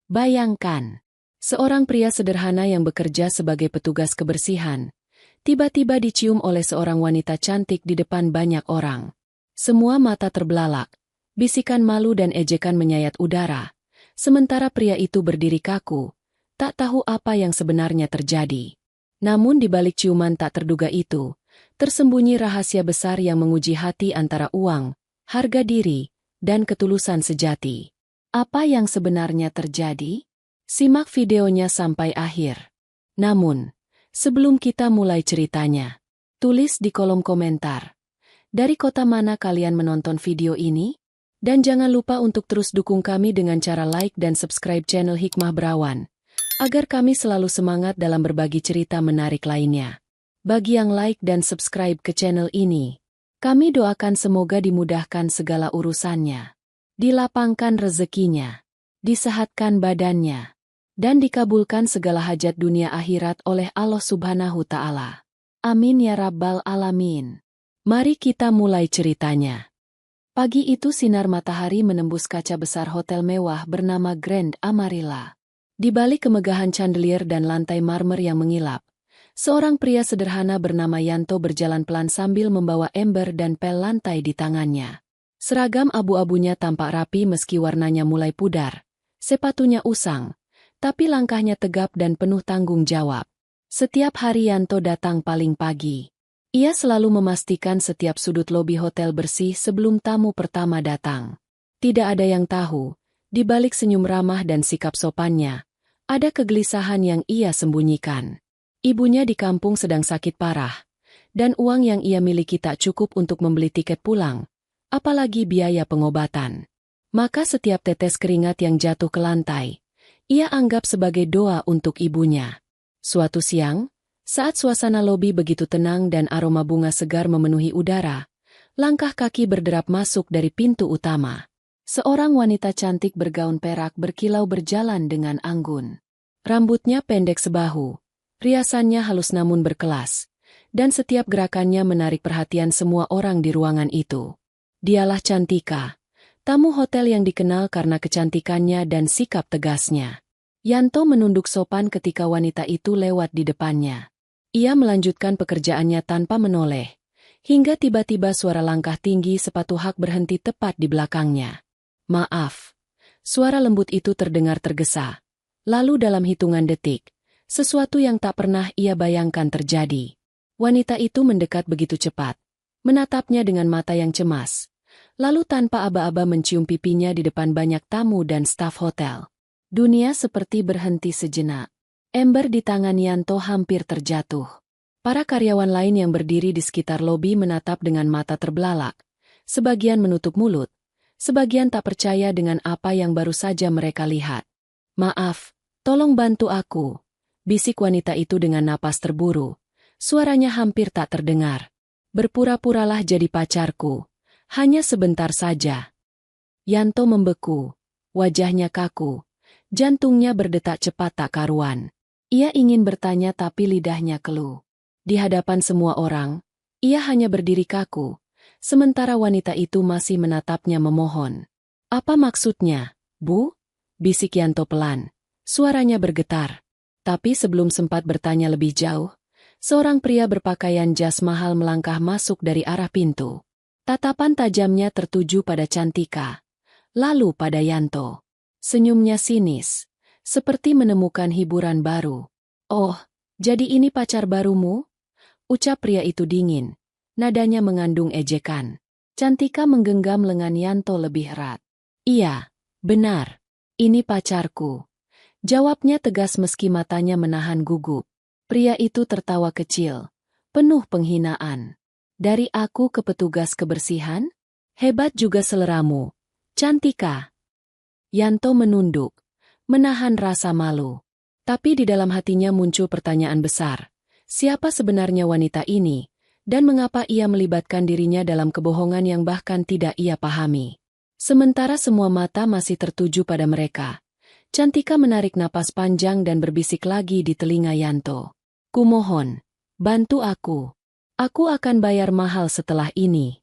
Bayangkan, seorang pria sederhana yang bekerja sebagai petugas kebersihan, tiba-tiba dicium oleh seorang wanita cantik di depan banyak orang. Semua mata terbelalak, bisikan malu dan ejekan menyayat udara, sementara pria itu berdiri kaku, tak tahu apa yang sebenarnya terjadi. Namun di balik ciuman tak terduga itu, tersembunyi rahasia besar yang menguji hati antara uang, harga diri, dan ketulusan sejati. Apa yang sebenarnya terjadi? Simak videonya sampai akhir. Namun, sebelum kita mulai ceritanya, tulis di kolom komentar, dari kota mana kalian menonton video ini? Dan jangan lupa untuk terus dukung kami dengan cara like dan subscribe channel Hikmah Berawan, agar kami selalu semangat dalam berbagi cerita menarik lainnya. Bagi yang like dan subscribe ke channel ini, kami doakan semoga dimudahkan segala urusannya, dilapangkan rezekinya, disehatkan badannya, dan dikabulkan segala hajat dunia akhirat oleh Allah Subhanahu Ta'ala. Amin ya Rabbal Alamin. Mari kita mulai ceritanya. Pagi itu sinar matahari menembus kaca besar hotel mewah bernama Grand Amarilla. Di balik kemegahan chandelier dan lantai marmer yang mengilap, seorang pria sederhana bernama Yanto berjalan pelan sambil membawa ember dan pel lantai di tangannya. Seragam abu-abunya tampak rapi meski warnanya mulai pudar. Sepatunya usang, tapi langkahnya tegap dan penuh tanggung jawab. Setiap hari Yanto datang paling pagi. Ia selalu memastikan setiap sudut lobi hotel bersih sebelum tamu pertama datang. Tidak ada yang tahu, di balik senyum ramah dan sikap sopannya, ada kegelisahan yang ia sembunyikan. Ibunya di kampung sedang sakit parah, dan uang yang ia miliki tak cukup untuk membeli tiket pulang, apalagi biaya pengobatan. Maka setiap tetes keringat yang jatuh ke lantai, ia anggap sebagai doa untuk ibunya. Suatu siang, saat suasana lobi begitu tenang dan aroma bunga segar memenuhi udara, langkah kaki berderap masuk dari pintu utama. Seorang wanita cantik bergaun perak berkilau berjalan dengan anggun. Rambutnya pendek sebahu, riasannya halus namun berkelas, dan setiap gerakannya menarik perhatian semua orang di ruangan itu. Dialah Cantika, tamu hotel yang dikenal karena kecantikannya dan sikap tegasnya. Yanto menunduk sopan ketika wanita itu lewat di depannya. Ia melanjutkan pekerjaannya tanpa menoleh, hingga tiba-tiba suara langkah tinggi sepatu hak berhenti tepat di belakangnya. "Maaf." Suara lembut itu terdengar tergesa. Lalu dalam hitungan detik, sesuatu yang tak pernah ia bayangkan terjadi. Wanita itu mendekat begitu cepat, menatapnya dengan mata yang cemas, lalu tanpa aba-aba mencium pipinya di depan banyak tamu dan staf hotel. Dunia seperti berhenti sejenak. Ember di tangan Yanto hampir terjatuh. Para karyawan lain yang berdiri di sekitar lobi menatap dengan mata terbelalak. Sebagian menutup mulut, sebagian tak percaya dengan apa yang baru saja mereka lihat. "Maaf, tolong bantu aku," bisik wanita itu dengan napas terburu. Suaranya hampir tak terdengar. "Berpura-puralah jadi pacarku. Hanya sebentar saja." Yanto membeku. Wajahnya kaku. Jantungnya berdetak cepat tak karuan. Ia ingin bertanya tapi lidahnya keluh. Di hadapan semua orang, ia hanya berdiri kaku, sementara wanita itu masih menatapnya memohon. "Apa maksudnya, Bu?" bisik Yanto pelan. Suaranya bergetar. Tapi sebelum sempat bertanya lebih jauh, seorang pria berpakaian jas mahal melangkah masuk dari arah pintu. Tatapan tajamnya tertuju pada Cantika, lalu pada Yanto. Senyumnya sinis, seperti menemukan hiburan baru. "Oh, jadi ini pacar barumu?" ucap pria itu dingin. Nadanya mengandung ejekan. Cantika menggenggam lengan Yanto lebih erat. "Iya, benar. Ini pacarku," jawabnya tegas meski matanya menahan gugup. Pria itu tertawa kecil, penuh penghinaan. "Dari aku ke petugas kebersihan? Hebat juga seleramu, Cantika." Yanto menunduk, menahan rasa malu. Tapi di dalam hatinya muncul pertanyaan besar. Siapa sebenarnya wanita ini, dan mengapa ia melibatkan dirinya dalam kebohongan yang bahkan tidak ia pahami? Sementara semua mata masih tertuju pada mereka, Cantika menarik napas panjang dan berbisik lagi di telinga Yanto. "Kumohon, bantu aku. Aku akan bayar mahal setelah ini."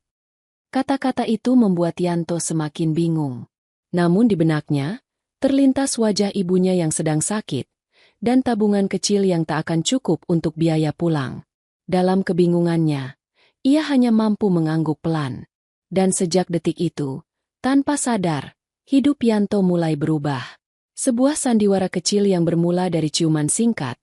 Kata-kata itu membuat Yanto semakin bingung. Namun di benaknya, Terlintas wajah ibunya yang sedang sakit, dan tabungan kecil yang tak akan cukup untuk biaya pulang. Dalam kebingungannya, ia hanya mampu mengangguk pelan. Dan sejak detik itu, tanpa sadar, hidup Yanto mulai berubah. Sebuah sandiwara kecil yang bermula dari ciuman singkat,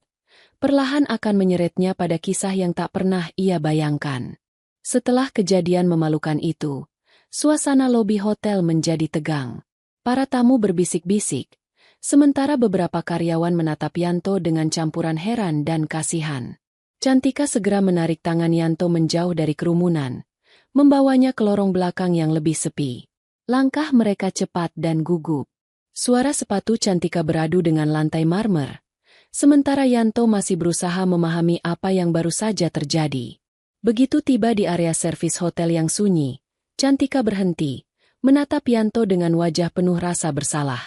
perlahan akan menyeretnya pada kisah yang tak pernah ia bayangkan. Setelah kejadian memalukan itu, suasana lobi hotel menjadi tegang. Para tamu berbisik-bisik, sementara beberapa karyawan menatap Yanto dengan campuran heran dan kasihan. Cantika segera menarik tangan Yanto menjauh dari kerumunan, membawanya ke lorong belakang yang lebih sepi. Langkah mereka cepat dan gugup. Suara sepatu Cantika beradu dengan lantai marmer, sementara Yanto masih berusaha memahami apa yang baru saja terjadi. Begitu tiba di area servis hotel yang sunyi, Cantika berhenti, menatap Yanto dengan wajah penuh rasa bersalah.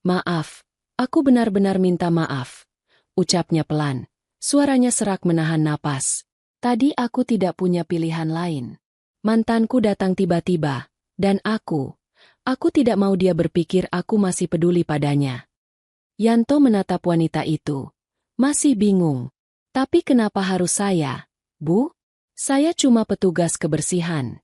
"Maaf, aku benar-benar minta maaf," ucapnya pelan. Suaranya serak menahan napas. "Tadi aku tidak punya pilihan lain. Mantanku datang tiba-tiba, dan aku tidak mau dia berpikir aku masih peduli padanya." Yanto menatap wanita itu, masih bingung. "Tapi kenapa harus saya, Bu? Saya cuma petugas kebersihan."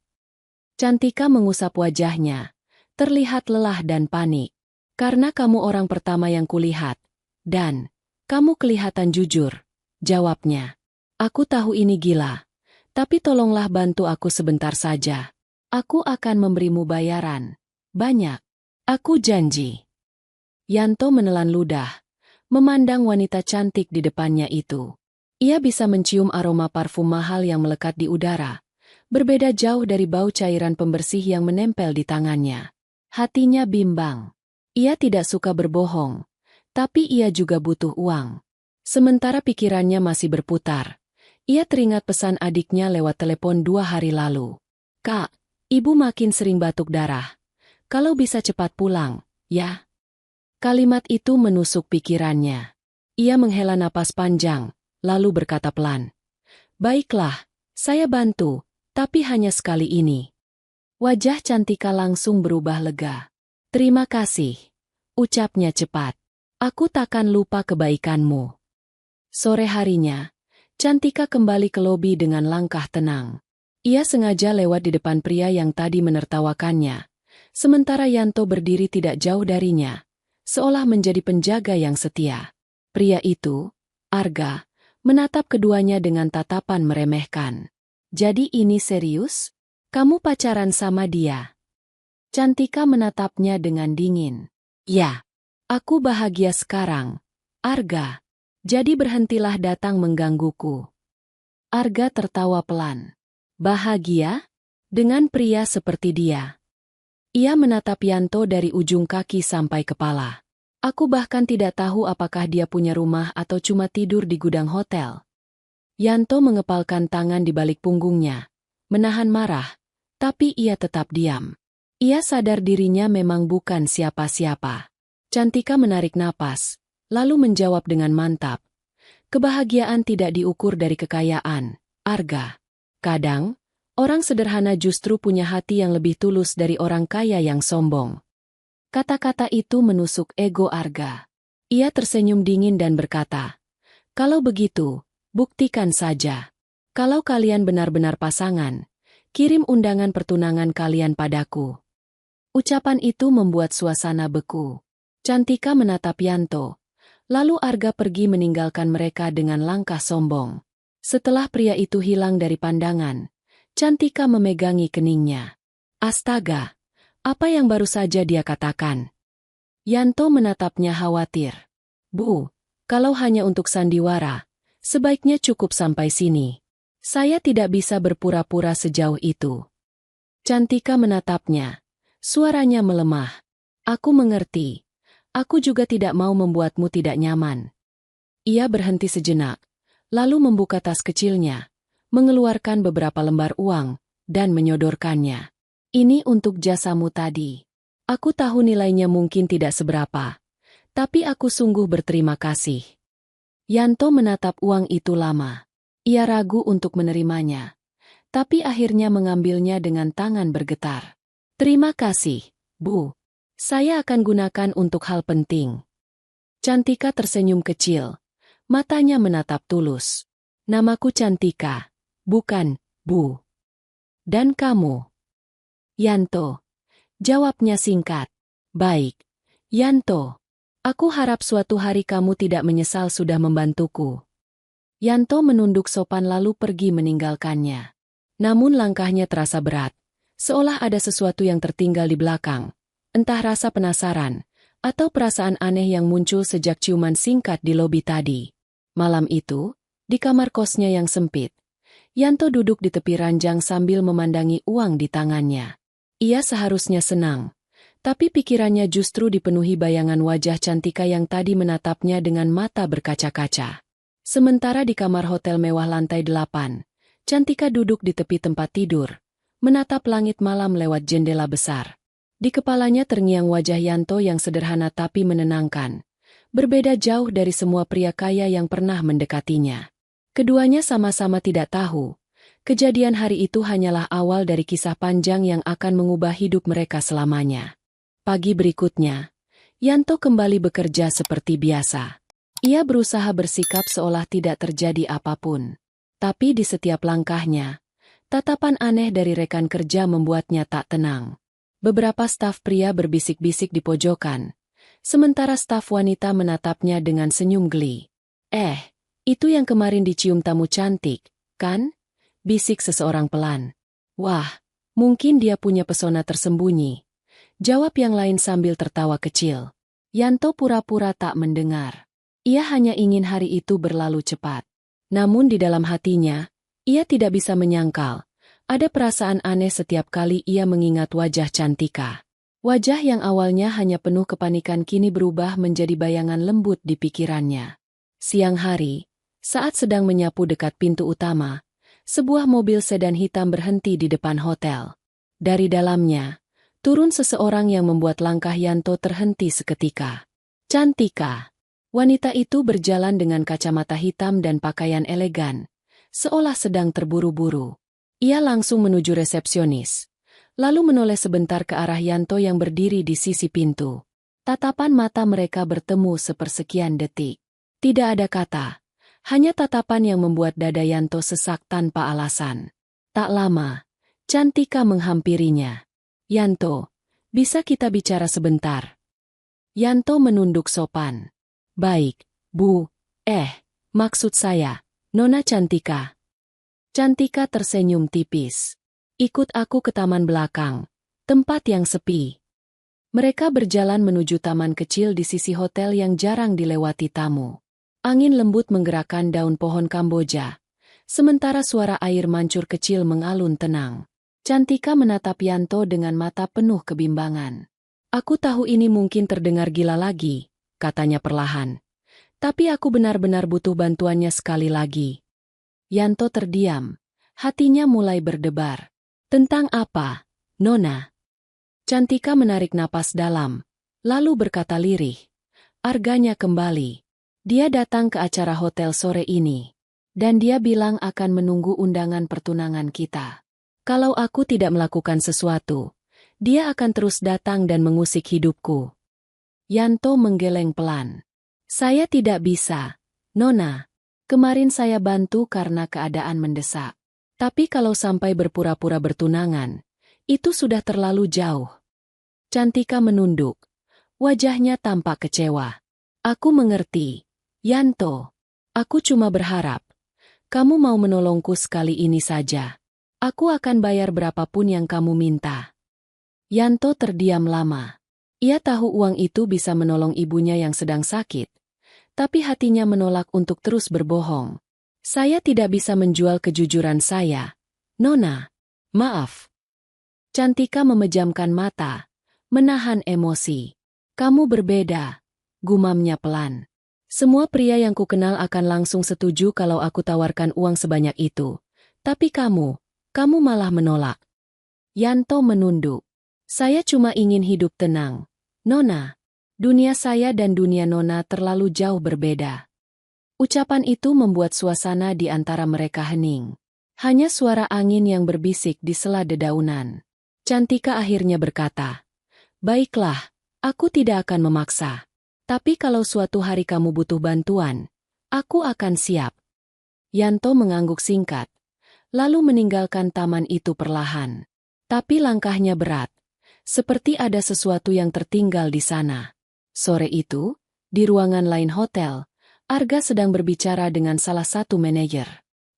Cantika mengusap wajahnya, terlihat lelah dan panik. "Karena kamu orang pertama yang kulihat, dan kamu kelihatan jujur," jawabnya. "Aku tahu ini gila, tapi tolonglah bantu aku sebentar saja. Aku akan memberimu bayaran. Banyak. Aku janji." Yanto menelan ludah, memandang wanita cantik di depannya itu. Ia bisa mencium aroma parfum mahal yang melekat di udara, berbeda jauh dari bau cairan pembersih yang menempel di tangannya. Hatinya bimbang. Ia tidak suka berbohong, tapi ia juga butuh uang. Sementara pikirannya masih berputar, ia teringat pesan adiknya lewat telepon 2 hari lalu. "Kak, ibu makin sering batuk darah. Kalau bisa cepat pulang, ya." Kalimat itu menusuk pikirannya. Ia menghela napas panjang, lalu berkata pelan, "Baiklah, saya bantu, tapi hanya sekali ini." Wajah Cantika langsung berubah lega. "Terima kasih," ucapnya cepat. "Aku takkan lupa kebaikanmu." Sore harinya, Cantika kembali ke lobi dengan langkah tenang. Ia sengaja lewat di depan pria yang tadi menertawakannya, sementara Yanto berdiri tidak jauh darinya, seolah menjadi penjaga yang setia. Pria itu, Arga, menatap keduanya dengan tatapan meremehkan. "Jadi ini serius? Kamu pacaran sama dia?" Cantika menatapnya dengan dingin. "Ya, aku bahagia sekarang, Arga. Jadi berhentilah datang menggangguku." Arga tertawa pelan. "Bahagia? Dengan pria seperti dia?" Ia menatap Yanto dari ujung kaki sampai kepala. "Aku bahkan tidak tahu apakah dia punya rumah atau cuma tidur di gudang hotel." Yanto mengepalkan tangan di balik punggungnya, menahan marah, tapi ia tetap diam. Ia sadar dirinya memang bukan siapa-siapa. Cantika menarik napas, lalu menjawab dengan mantap. "Kebahagiaan tidak diukur dari kekayaan, Arga. Kadang, orang sederhana justru punya hati yang lebih tulus dari orang kaya yang sombong." Kata-kata itu menusuk ego Arga. Ia tersenyum dingin dan berkata, "Kalau begitu, buktikan saja. Kalau kalian benar-benar pasangan, kirim undangan pertunangan kalian padaku." Ucapan itu membuat suasana beku. Cantika menatap Yanto, lalu Arga pergi meninggalkan mereka dengan langkah sombong. Setelah pria itu hilang dari pandangan, Cantika memegangi keningnya. Astaga, apa yang baru saja dia katakan? Yanto menatapnya khawatir. "Bu, kalau hanya untuk sandiwara, sebaiknya cukup sampai sini. Saya tidak bisa berpura-pura sejauh itu." Cantika menatapnya. Suaranya melemah. "Aku mengerti. Aku juga tidak mau membuatmu tidak nyaman." Ia berhenti sejenak, lalu membuka tas kecilnya, mengeluarkan beberapa lembar uang, dan menyodorkannya. "Ini untuk jasamu tadi. Aku tahu nilainya mungkin tidak seberapa, tapi aku sungguh berterima kasih." Yanto menatap uang itu lama. Ia ragu untuk menerimanya, tapi akhirnya mengambilnya dengan tangan bergetar. "Terima kasih, Bu. Saya akan gunakan untuk hal penting. Cantika tersenyum kecil. Matanya menatap tulus. Namaku Cantika. Bukan, Bu. Dan kamu? Yanto. Jawabnya singkat. Baik. Yanto. Aku harap suatu hari kamu tidak menyesal sudah membantuku. Yanto menunduk sopan lalu pergi meninggalkannya. Namun langkahnya terasa berat. Seolah ada sesuatu yang tertinggal di belakang. Entah rasa penasaran, atau perasaan aneh yang muncul sejak ciuman singkat di lobi tadi. Malam itu, di kamar kosnya yang sempit, Yanto duduk di tepi ranjang sambil memandangi uang di tangannya. Ia seharusnya senang, tapi pikirannya justru dipenuhi bayangan wajah Cantika yang tadi menatapnya dengan mata berkaca-kaca. Sementara di kamar hotel mewah lantai 8, Cantika duduk di tepi tempat tidur, menatap langit malam lewat jendela besar. Di kepalanya terngiang wajah Yanto yang sederhana tapi menenangkan. Berbeda jauh dari semua pria kaya yang pernah mendekatinya. Keduanya sama-sama tidak tahu. Kejadian hari itu hanyalah awal dari kisah panjang yang akan mengubah hidup mereka selamanya. Pagi berikutnya, Yanto kembali bekerja seperti biasa. Ia berusaha bersikap seolah tidak terjadi apapun. Tapi di setiap langkahnya, tatapan aneh dari rekan kerja membuatnya tak tenang. Beberapa staf pria berbisik-bisik di pojokan, sementara staf wanita menatapnya dengan senyum geli. Itu yang kemarin dicium tamu cantik, kan? Bisik seseorang pelan. Wah, mungkin dia punya pesona tersembunyi. Jawab yang lain sambil tertawa kecil. Yanto pura-pura tak mendengar. Ia hanya ingin hari itu berlalu cepat. Namun di dalam hatinya, ia tidak bisa menyangkal. Ada perasaan aneh setiap kali ia mengingat wajah Cantika. Wajah yang awalnya hanya penuh kepanikan kini berubah menjadi bayangan lembut di pikirannya. Siang hari, saat sedang menyapu dekat pintu utama, sebuah mobil sedan hitam berhenti di depan hotel. Dari dalamnya, turun seseorang yang membuat langkah Yanto terhenti seketika. Cantika. Wanita itu berjalan dengan kacamata hitam dan pakaian elegan, seolah sedang terburu-buru. Ia langsung menuju resepsionis, lalu menoleh sebentar ke arah Yanto yang berdiri di sisi pintu. Tatapan mata mereka bertemu sepersekian detik. Tidak ada kata, hanya tatapan yang membuat dada Yanto sesak tanpa alasan. Tak lama, Cantika menghampirinya. Yanto, bisa kita bicara sebentar? Yanto menunduk sopan. Baik, Bu. Maksud saya, Nona Cantika. Cantika tersenyum tipis. Ikut aku ke taman belakang, tempat yang sepi. Mereka berjalan menuju taman kecil di sisi hotel yang jarang dilewati tamu. Angin lembut menggerakkan daun pohon Kamboja, sementara suara air mancur kecil mengalun tenang. Cantika menatap Yanto dengan mata penuh kebimbangan. Aku tahu ini mungkin terdengar gila lagi, katanya perlahan. Tapi aku benar-benar butuh bantuannya sekali lagi. Yanto terdiam. Hatinya mulai berdebar. Tentang apa, Nona? Cantika menarik napas dalam, lalu berkata lirih. Arganya kembali. Dia datang ke acara hotel sore ini. Dan dia bilang akan menunggu undangan pertunangan kita. Kalau aku tidak melakukan sesuatu, dia akan terus datang dan mengusik hidupku. Yanto menggeleng pelan. Saya tidak bisa, Nona. Kemarin saya bantu karena keadaan mendesak. Tapi kalau sampai berpura-pura bertunangan, itu sudah terlalu jauh. Cantika menunduk. Wajahnya tampak kecewa. Aku mengerti, Yanto. Aku cuma berharap. Kamu mau menolongku sekali ini saja. Aku akan bayar berapapun yang kamu minta. Yanto terdiam lama. Ia tahu uang itu bisa menolong ibunya yang sedang sakit. Tapi hatinya menolak untuk terus berbohong. Saya tidak bisa menjual kejujuran saya, Nona. Maaf. Cantika memejamkan mata, menahan emosi. Kamu berbeda, gumamnya pelan. Semua pria yang kukenal akan langsung setuju kalau aku tawarkan uang sebanyak itu. Tapi kamu malah menolak. Yanto menunduk. Saya cuma ingin hidup tenang, Nona. Dunia saya dan dunia Nona terlalu jauh berbeda. Ucapan itu membuat suasana di antara mereka hening. Hanya suara angin yang berbisik di sela dedaunan. Cantika akhirnya berkata, Baiklah, Aku tidak akan memaksa. Tapi kalau suatu hari kamu butuh bantuan, aku akan siap. Yanto mengangguk singkat, lalu meninggalkan taman itu perlahan. Tapi langkahnya berat, seperti ada sesuatu yang tertinggal di sana. Sore itu, di ruangan lain hotel, Arga sedang berbicara dengan salah satu manajer.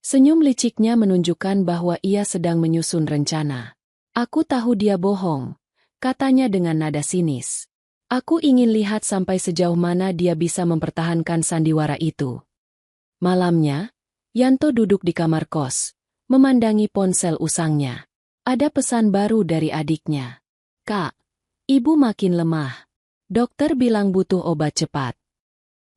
Senyum liciknya menunjukkan bahwa ia sedang menyusun rencana. Aku tahu dia bohong, katanya dengan nada sinis. Aku ingin lihat sampai sejauh mana dia bisa mempertahankan sandiwara itu. Malamnya, Yanto duduk di kamar kos, memandangi ponsel usangnya. Ada pesan baru dari adiknya. Kak, ibu makin lemah. Dokter bilang butuh obat cepat.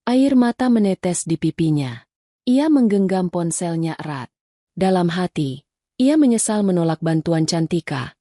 Air mata menetes di pipinya. Ia menggenggam ponselnya erat. Dalam hati, ia menyesal menolak bantuan Cantika.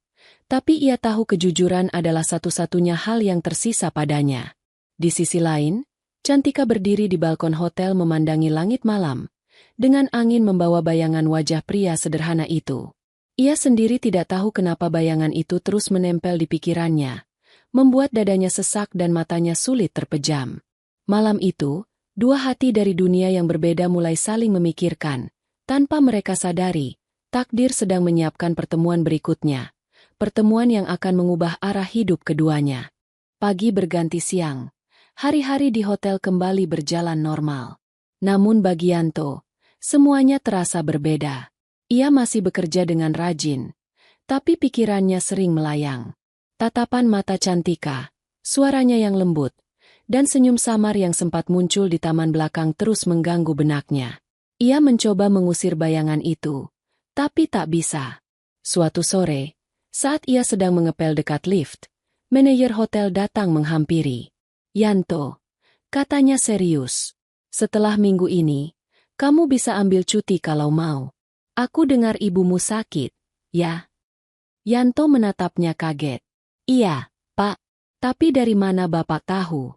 Tapi ia tahu kejujuran adalah satu-satunya hal yang tersisa padanya. Di sisi lain, Cantika berdiri di balkon hotel memandangi langit malam, dengan angin membawa bayangan wajah pria sederhana itu. Ia sendiri tidak tahu kenapa bayangan itu terus menempel di pikirannya, membuat dadanya sesak dan matanya sulit terpejam. Malam itu, dua hati dari dunia yang berbeda mulai saling memikirkan. Tanpa mereka sadari, takdir sedang menyiapkan pertemuan berikutnya. Pertemuan yang akan mengubah arah hidup keduanya. Pagi berganti siang. Hari-hari di hotel kembali berjalan normal. Namun bagi Yanto, semuanya terasa berbeda. Ia masih bekerja dengan rajin, tapi pikirannya sering melayang. Tatapan mata Cantika, suaranya yang lembut, dan senyum samar yang sempat muncul di taman belakang terus mengganggu benaknya. Ia mencoba mengusir bayangan itu, tapi tak bisa. Suatu sore, saat ia sedang mengepel dekat lift, manajer hotel datang menghampiri. Yanto, katanya serius. Setelah minggu ini, kamu bisa ambil cuti kalau mau. Aku dengar ibumu sakit, ya? Yanto menatapnya kaget. Iya, Pak. Tapi dari mana Bapak tahu?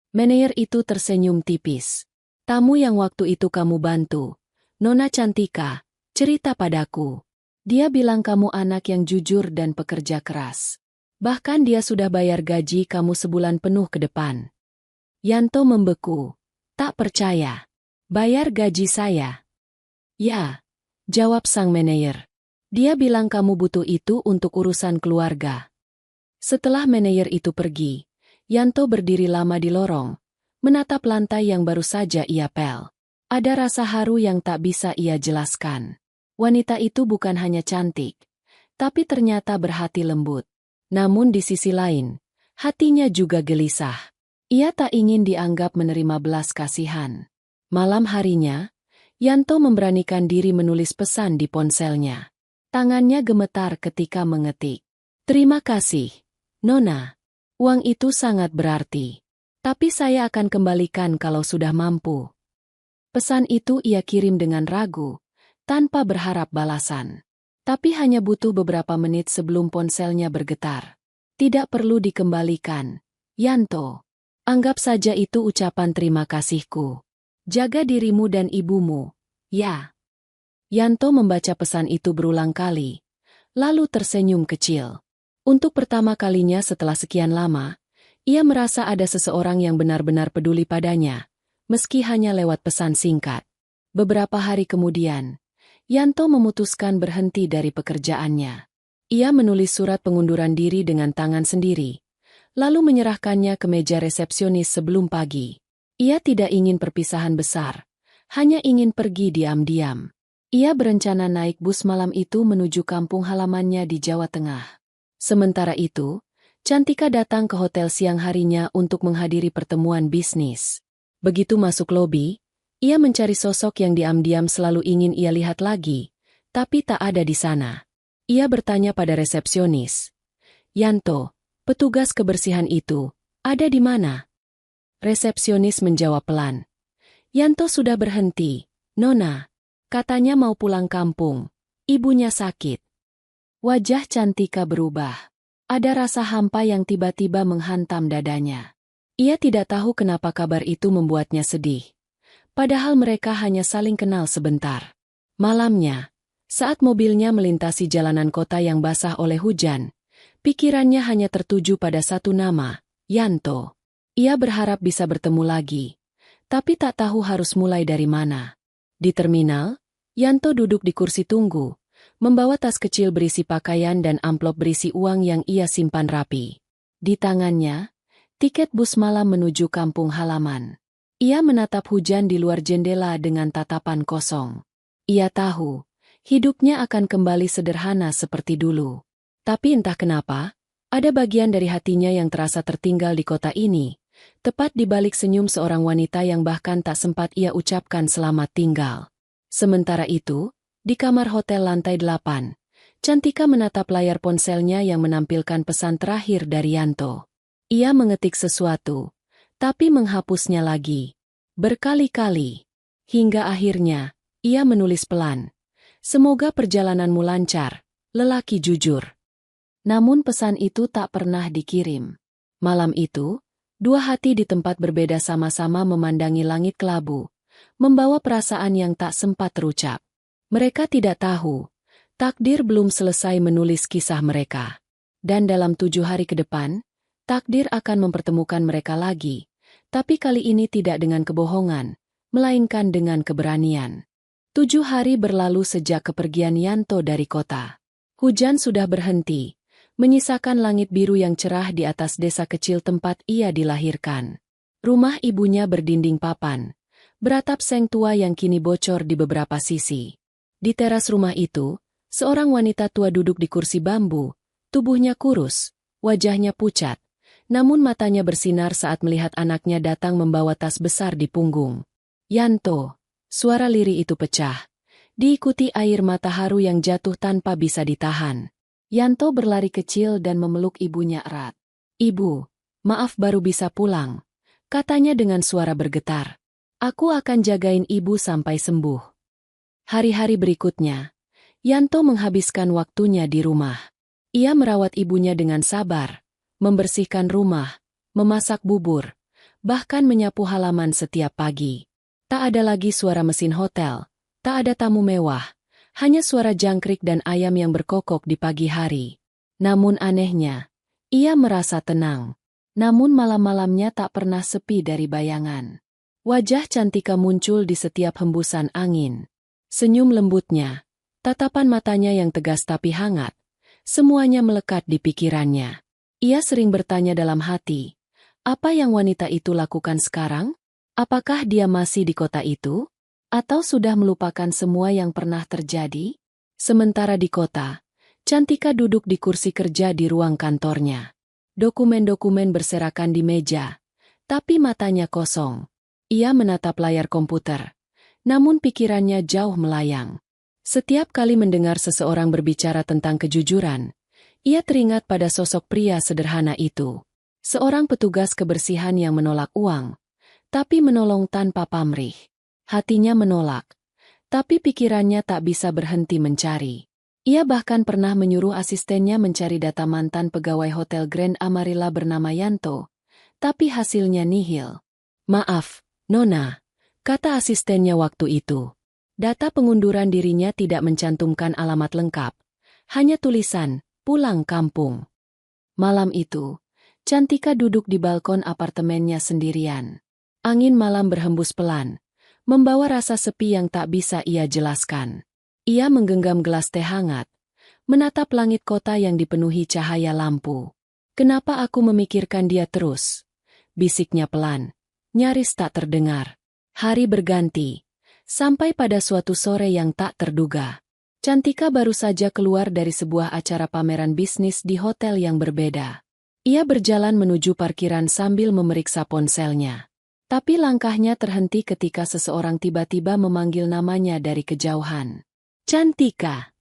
Manajer itu tersenyum tipis. Tamu yang waktu itu kamu bantu, Nona Cantika, cerita padaku. Dia bilang kamu anak yang jujur dan pekerja keras. Bahkan dia sudah bayar gaji kamu sebulan penuh ke depan. Yanto membeku. Tak percaya. Bayar gaji saya? Ya, jawab sang manajer. Dia bilang kamu butuh itu untuk urusan keluarga. Setelah manajer itu pergi, Yanto berdiri lama di lorong, menatap lantai yang baru saja ia pel. Ada rasa haru yang tak bisa ia jelaskan. Wanita itu bukan hanya cantik, tapi ternyata berhati lembut. Namun di sisi lain, hatinya juga gelisah. Ia tak ingin dianggap menerima belas kasihan. Malam harinya, Yanto memberanikan diri menulis pesan di ponselnya. Tangannya gemetar ketika mengetik. Terima kasih, Nona. Uang itu sangat berarti. Tapi saya akan kembalikan kalau sudah mampu. Pesan itu ia kirim dengan ragu, tanpa berharap balasan. Tapi hanya butuh beberapa menit sebelum ponselnya bergetar. Tidak perlu dikembalikan, Yanto. Anggap saja itu ucapan terima kasihku. Jaga dirimu dan ibumu, ya. Yanto membaca pesan itu berulang kali, lalu tersenyum kecil. Untuk pertama kalinya setelah sekian lama, ia merasa ada seseorang yang benar-benar peduli padanya, meski hanya lewat pesan singkat. Beberapa hari kemudian, Yanto memutuskan berhenti dari pekerjaannya. Ia menulis surat pengunduran diri dengan tangan sendiri, lalu menyerahkannya ke meja resepsionis sebelum pagi. Ia tidak ingin perpisahan besar, hanya ingin pergi diam-diam. Ia berencana naik bus malam itu menuju kampung halamannya di Jawa Tengah. Sementara itu, Cantika datang ke hotel siang harinya untuk menghadiri pertemuan bisnis. Begitu masuk lobi, ia mencari sosok yang diam-diam selalu ingin ia lihat lagi, tapi tak ada di sana. Ia bertanya pada resepsionis, Yanto, petugas kebersihan itu, ada di mana? Resepsionis menjawab pelan. Yanto sudah berhenti, Nona. Katanya mau pulang kampung, ibunya sakit. Wajah Cantika berubah. Ada rasa hampa yang tiba-tiba menghantam dadanya. Ia tidak tahu kenapa kabar itu membuatnya sedih. Padahal mereka hanya saling kenal sebentar. Malamnya, saat mobilnya melintasi jalanan kota yang basah oleh hujan, pikirannya hanya tertuju pada satu nama, Yanto. Ia berharap bisa bertemu lagi, tapi tak tahu harus mulai dari mana. Di terminal, Yanto duduk di kursi tunggu, membawa tas kecil berisi pakaian dan amplop berisi uang yang ia simpan rapi. Di tangannya, tiket bus malam menuju kampung halaman. Ia menatap hujan di luar jendela dengan tatapan kosong. Ia tahu, hidupnya akan kembali sederhana seperti dulu. Tapi entah kenapa, ada bagian dari hatinya yang terasa tertinggal di kota ini, tepat di balik senyum seorang wanita yang bahkan tak sempat ia ucapkan selamat tinggal. Sementara itu, di kamar hotel lantai 8, Cantika menatap layar ponselnya yang menampilkan pesan terakhir dari Yanto. Ia mengetik sesuatu, tapi menghapusnya lagi. Berkali-kali. Hingga akhirnya, ia menulis pelan. Semoga perjalananmu lancar, lelaki jujur. Namun pesan itu tak pernah dikirim. Malam itu, dua hati di tempat berbeda sama-sama memandangi langit kelabu, membawa perasaan yang tak sempat terucap. Mereka tidak tahu, takdir belum selesai menulis kisah mereka. Dan dalam 7 hari ke depan, takdir akan mempertemukan mereka lagi, tapi kali ini tidak dengan kebohongan, melainkan dengan keberanian. 7 hari berlalu sejak kepergian Yanto dari kota. Hujan sudah berhenti, menyisakan langit biru yang cerah di atas desa kecil tempat ia dilahirkan. Rumah ibunya berdinding papan, beratap seng tua yang kini bocor di beberapa sisi. Di teras rumah itu, seorang wanita tua duduk di kursi bambu, tubuhnya kurus, wajahnya pucat, namun matanya bersinar saat melihat anaknya datang membawa tas besar di punggung. Yanto, suara lirih itu pecah, diikuti air mata haru yang jatuh tanpa bisa ditahan. Yanto berlari kecil dan memeluk ibunya erat. "Ibu, maaf baru bisa pulang," katanya dengan suara bergetar. "Aku akan jagain ibu sampai sembuh." Hari-hari berikutnya, Yanto menghabiskan waktunya di rumah. Ia merawat ibunya dengan sabar, membersihkan rumah, memasak bubur, bahkan menyapu halaman setiap pagi. Tak ada lagi suara mesin hotel, tak ada tamu mewah, hanya suara jangkrik dan ayam yang berkokok di pagi hari. Namun anehnya, ia merasa tenang. Namun malam-malamnya tak pernah sepi dari bayangan. Wajah Cantika muncul di setiap hembusan angin. Senyum lembutnya, tatapan matanya yang tegas tapi hangat, semuanya melekat di pikirannya. Ia sering bertanya dalam hati, apa yang wanita itu lakukan sekarang? Apakah dia masih di kota itu? Atau sudah melupakan semua yang pernah terjadi? Sementara di kota, Cantika duduk di kursi kerja di ruang kantornya. Dokumen-dokumen berserakan di meja, tapi matanya kosong. Ia menatap layar komputer, namun pikirannya jauh melayang. Setiap kali mendengar seseorang berbicara tentang kejujuran, ia teringat pada sosok pria sederhana itu. Seorang petugas kebersihan yang menolak uang, tapi menolong tanpa pamrih. Hatinya menolak, tapi pikirannya tak bisa berhenti mencari. Ia bahkan pernah menyuruh asistennya mencari data mantan pegawai Hotel Grand Amarilla bernama Yanto, tapi hasilnya nihil. "Maaf, Nona," kata asistennya waktu itu. Data pengunduran dirinya tidak mencantumkan alamat lengkap, hanya tulisan, "Pulang kampung." Malam itu, Cantika duduk di balkon apartemennya sendirian. Angin malam berhembus pelan, membawa rasa sepi yang tak bisa ia jelaskan. Ia menggenggam gelas teh hangat, menatap langit kota yang dipenuhi cahaya lampu. "Kenapa aku memikirkan dia terus?" bisiknya pelan, nyaris tak terdengar. Hari berganti, sampai pada suatu sore yang tak terduga. Cantika baru saja keluar dari sebuah acara pameran bisnis di hotel yang berbeda. Ia berjalan menuju parkiran sambil memeriksa ponselnya. Tapi langkahnya terhenti ketika seseorang tiba-tiba memanggil namanya dari kejauhan. "Cantika!"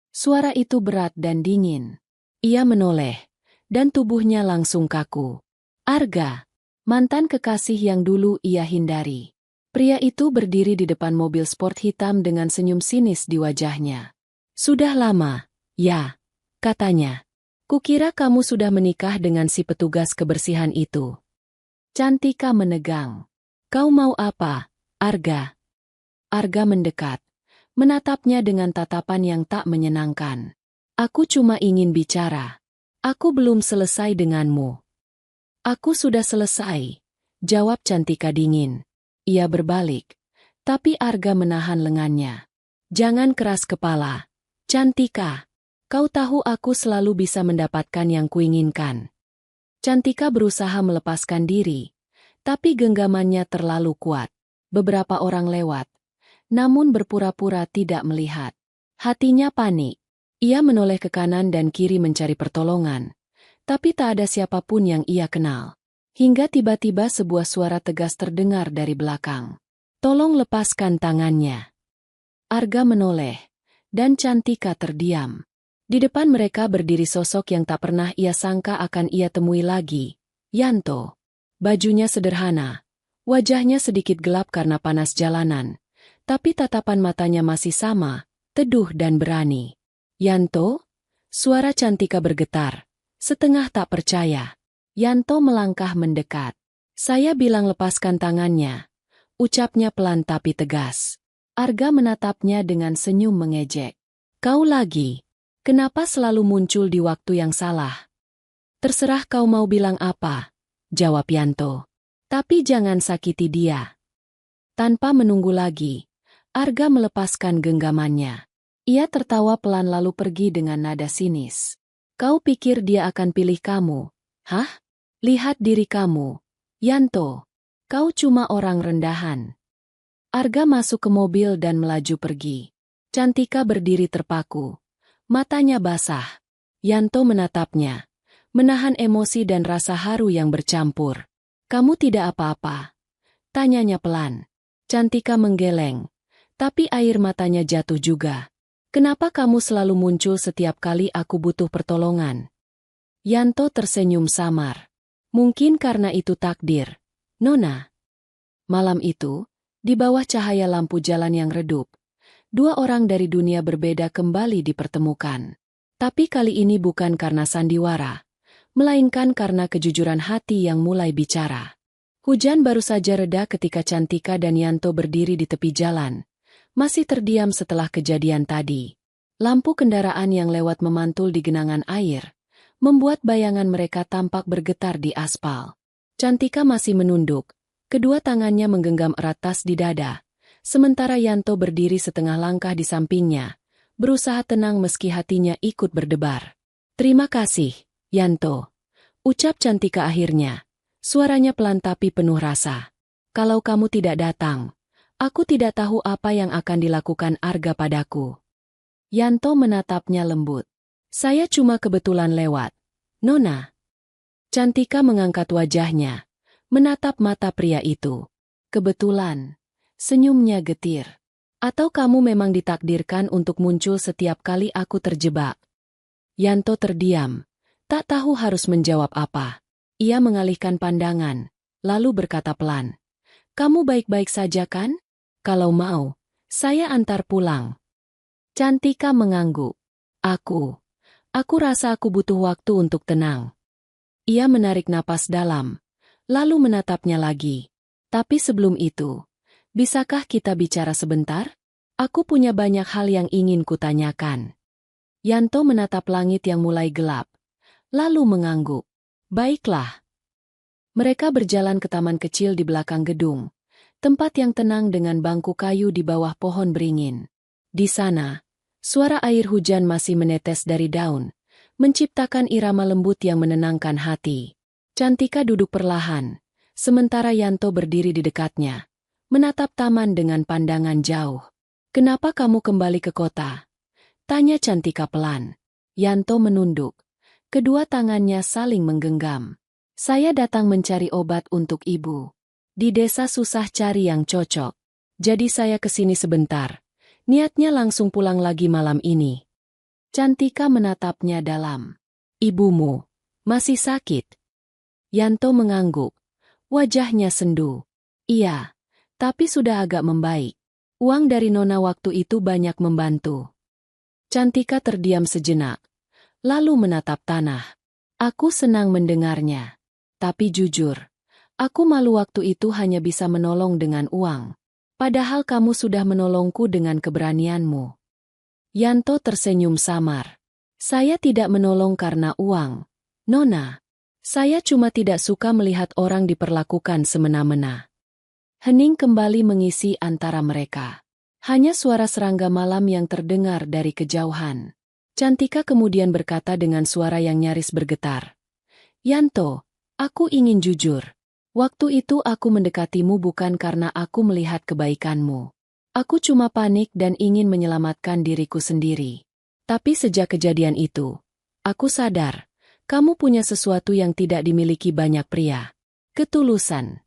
Suara itu berat dan dingin. Ia menoleh, dan tubuhnya langsung kaku. Arga, mantan kekasih yang dulu ia hindari. Pria itu berdiri di depan mobil sport hitam dengan senyum sinis di wajahnya. "Sudah lama, ya," katanya. "Kukira kamu sudah menikah dengan si petugas kebersihan itu." Cantika menegang. "Kau mau apa, Arga?" Arga mendekat, menatapnya dengan tatapan yang tak menyenangkan. "Aku cuma ingin bicara. Aku belum selesai denganmu." Aku sudah selesai, jawab Cantika dingin. Ia berbalik, tapi Arga menahan lengannya. Jangan keras kepala, Cantika. Kau tahu aku selalu bisa mendapatkan yang kuinginkan. Cantika berusaha melepaskan diri, tapi genggamannya terlalu kuat. Beberapa orang lewat, namun berpura-pura tidak melihat. Hatinya panik. Ia menoleh ke kanan dan kiri mencari pertolongan, tapi tak ada siapapun yang ia kenal. Hingga tiba-tiba sebuah suara tegas terdengar dari belakang. Tolong lepaskan tangannya. Arga menoleh, dan Cantika terdiam. Di depan mereka berdiri sosok yang tak pernah ia sangka akan ia temui lagi, Yanto. Bajunya sederhana, wajahnya sedikit gelap karena panas jalanan, tapi tatapan matanya masih sama, teduh dan berani. Yanto? Suara Cantika bergetar, setengah tak percaya. Yanto melangkah mendekat. Saya bilang lepaskan tangannya, ucapnya pelan tapi tegas. Arga menatapnya dengan senyum mengejek. Kau lagi? Kenapa selalu muncul di waktu yang salah? Terserah kau mau bilang apa, jawab Yanto. Tapi jangan sakiti dia. Tanpa menunggu lagi, Arga melepaskan genggamannya. Ia tertawa pelan lalu pergi dengan nada sinis. Kau pikir dia akan pilih kamu? Hah? Lihat diri kamu, Yanto. Kau cuma orang rendahan. Arga masuk ke mobil dan melaju pergi. Cantika berdiri terpaku. Matanya basah. Yanto menatapnya, menahan emosi dan rasa haru yang bercampur. Kamu tidak apa-apa? Tanyanya pelan. Cantika menggeleng, tapi air matanya jatuh juga. Kenapa kamu selalu muncul setiap kali aku butuh pertolongan? Yanto tersenyum samar. Mungkin karena itu takdir, Nona. Malam itu, di bawah cahaya lampu jalan yang redup, dua orang dari dunia berbeda kembali dipertemukan. Tapi kali ini bukan karena sandiwara, melainkan karena kejujuran hati yang mulai bicara. Hujan baru saja reda ketika Cantika dan Yanto berdiri di tepi jalan, masih terdiam setelah kejadian tadi. Lampu kendaraan yang lewat memantul di genangan air, membuat bayangan mereka tampak bergetar di aspal. Cantika masih menunduk, kedua tangannya menggenggam erat tas di dada. Sementara Yanto berdiri setengah langkah di sampingnya, berusaha tenang meski hatinya ikut berdebar. Terima kasih, Yanto. Ucap Cantika akhirnya. Suaranya pelan tapi penuh rasa. Kalau kamu tidak datang, aku tidak tahu apa yang akan dilakukan Arga padaku. Yanto menatapnya lembut. Saya cuma kebetulan lewat, Nona. Cantika mengangkat wajahnya, menatap mata pria itu. Kebetulan. Senyumnya getir. Atau kamu memang ditakdirkan untuk muncul setiap kali aku terjebak? Yanto terdiam, tak tahu harus menjawab apa. Ia mengalihkan pandangan, lalu berkata pelan. Kamu baik-baik saja kan? Kalau mau, saya antar pulang. Cantika mengangguk. Aku rasa aku butuh waktu untuk tenang. Ia menarik napas dalam, lalu menatapnya lagi. Tapi sebelum itu, bisakah kita bicara sebentar? Aku punya banyak hal yang ingin kutanyakan. Yanto menatap langit yang mulai gelap, lalu mengangguk. Baiklah. Mereka berjalan ke taman kecil di belakang gedung, tempat yang tenang dengan bangku kayu di bawah pohon beringin. Di sana, suara air hujan masih menetes dari daun, menciptakan irama lembut yang menenangkan hati. Cantika duduk perlahan, sementara Yanto berdiri di dekatnya, menatap taman dengan pandangan jauh. Kenapa kamu kembali ke kota? Tanya Cantika pelan. Yanto menunduk. Kedua tangannya saling menggenggam. Saya datang mencari obat untuk ibu. Di desa susah cari yang cocok. Jadi saya kesini sebentar. Niatnya langsung pulang lagi malam ini. Cantika menatapnya dalam. Ibumu masih sakit? Yanto mengangguk. Wajahnya sendu. Iya, tapi sudah agak membaik. Uang dari Nona waktu itu banyak membantu. Cantika terdiam sejenak, lalu menatap tanah. Aku senang mendengarnya. Tapi jujur, aku malu waktu itu hanya bisa menolong dengan uang. Padahal kamu sudah menolongku dengan keberanianmu. Yanto tersenyum samar. Saya tidak menolong karena uang, Nona. Saya cuma tidak suka melihat orang diperlakukan semena-mena. Hening kembali mengisi antara mereka. Hanya suara serangga malam yang terdengar dari kejauhan. Cantika kemudian berkata dengan suara yang nyaris bergetar. Yanto, aku ingin jujur. Waktu itu aku mendekatimu bukan karena aku melihat kebaikanmu. Aku cuma panik dan ingin menyelamatkan diriku sendiri. Tapi sejak kejadian itu, aku sadar, kamu punya sesuatu yang tidak dimiliki banyak pria. Ketulusan.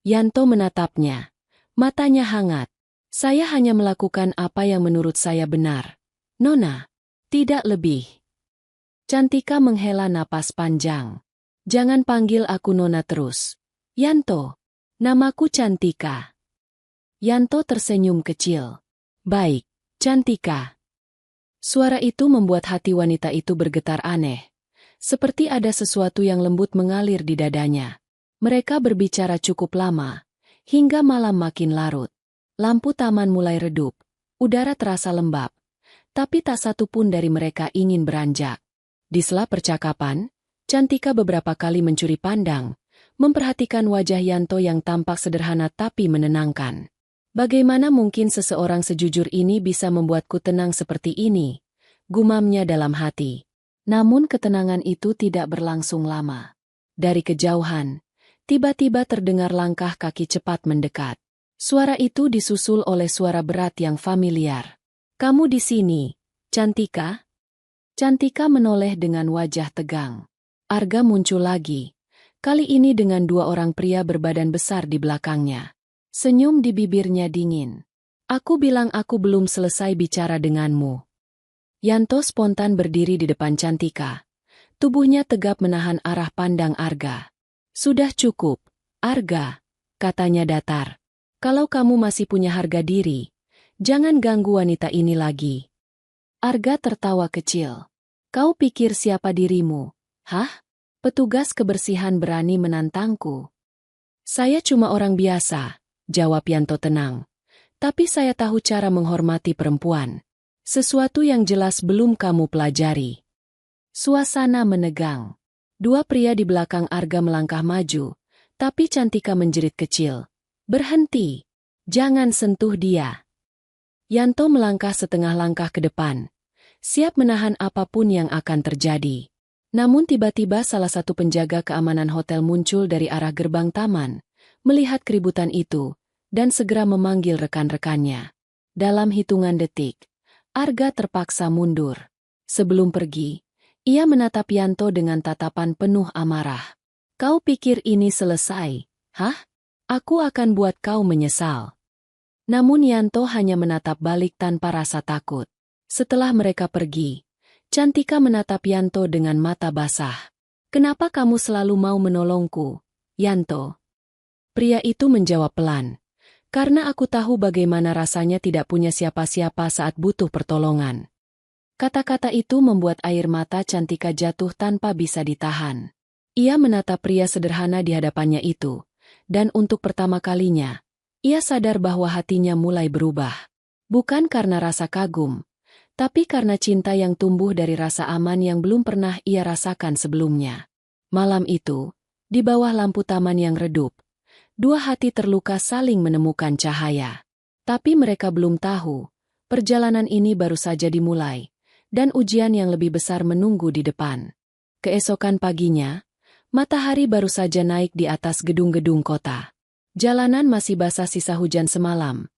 Yanto menatapnya. Matanya hangat. Saya hanya melakukan apa yang menurut saya benar. Nona, tidak lebih. Cantika menghela napas panjang. Jangan panggil aku Nona terus. Yanto, namaku Cantika. Yanto tersenyum kecil. Baik, Cantika. Suara itu membuat hati wanita itu bergetar aneh. Seperti ada sesuatu yang lembut mengalir di dadanya. Mereka berbicara cukup lama, hingga malam makin larut. Lampu taman mulai redup, udara terasa lembab, tapi tak satu pun dari mereka ingin beranjak. Di sela percakapan, Cantika beberapa kali mencuri pandang, memperhatikan wajah Yanto yang tampak sederhana tapi menenangkan. Bagaimana mungkin seseorang sejujur ini bisa membuatku tenang seperti ini? Gumamnya dalam hati. Namun ketenangan itu tidak berlangsung lama. Dari kejauhan, tiba-tiba terdengar langkah kaki cepat mendekat. Suara itu disusul oleh suara berat yang familiar. Kamu di sini, Cantika? Cantika menoleh dengan wajah tegang. Arga muncul lagi. Kali ini dengan dua orang pria berbadan besar di belakangnya. Senyum di bibirnya dingin. Aku bilang aku belum selesai bicara denganmu. Yanto spontan berdiri di depan Cantika. Tubuhnya tegap menahan arah pandang Arga. Sudah cukup, Arga, katanya datar. Kalau kamu masih punya harga diri, jangan ganggu wanita ini lagi. Arga tertawa kecil. Kau pikir siapa dirimu? Hah? Petugas kebersihan berani menantangku? Saya cuma orang biasa, jawab Yanto tenang. Tapi saya tahu cara menghormati perempuan. Sesuatu yang jelas belum kamu pelajari. Suasana menegang. Dua pria di belakang Arga melangkah maju, tapi Cantika menjerit kecil. Berhenti. Jangan sentuh dia. Yanto melangkah setengah langkah ke depan, siap menahan apapun yang akan terjadi. Namun tiba-tiba salah satu penjaga keamanan hotel muncul dari arah gerbang taman, melihat keributan itu, dan segera memanggil rekan-rekannya. Dalam hitungan detik, Arga terpaksa mundur. Sebelum pergi, ia menatap Yanto dengan tatapan penuh amarah. Kau pikir ini selesai? Hah? Aku akan buat kau menyesal. Namun Yanto hanya menatap balik tanpa rasa takut. Setelah mereka pergi, Cantika menatap Yanto dengan mata basah. Kenapa kamu selalu mau menolongku, Yanto? Pria itu menjawab pelan. Karena aku tahu bagaimana rasanya tidak punya siapa-siapa saat butuh pertolongan. Kata-kata itu membuat air mata Cantika jatuh tanpa bisa ditahan. Ia menatap pria sederhana di hadapannya itu, dan untuk pertama kalinya, ia sadar bahwa hatinya mulai berubah. Bukan karena rasa kagum, tapi karena cinta yang tumbuh dari rasa aman yang belum pernah ia rasakan sebelumnya. Malam itu, di bawah lampu taman yang redup, dua hati terluka saling menemukan cahaya. Tapi mereka belum tahu, perjalanan ini baru saja dimulai, dan ujian yang lebih besar menunggu di depan. Keesokan paginya, matahari baru saja naik di atas gedung-gedung kota. Jalanan masih basah sisa hujan semalam,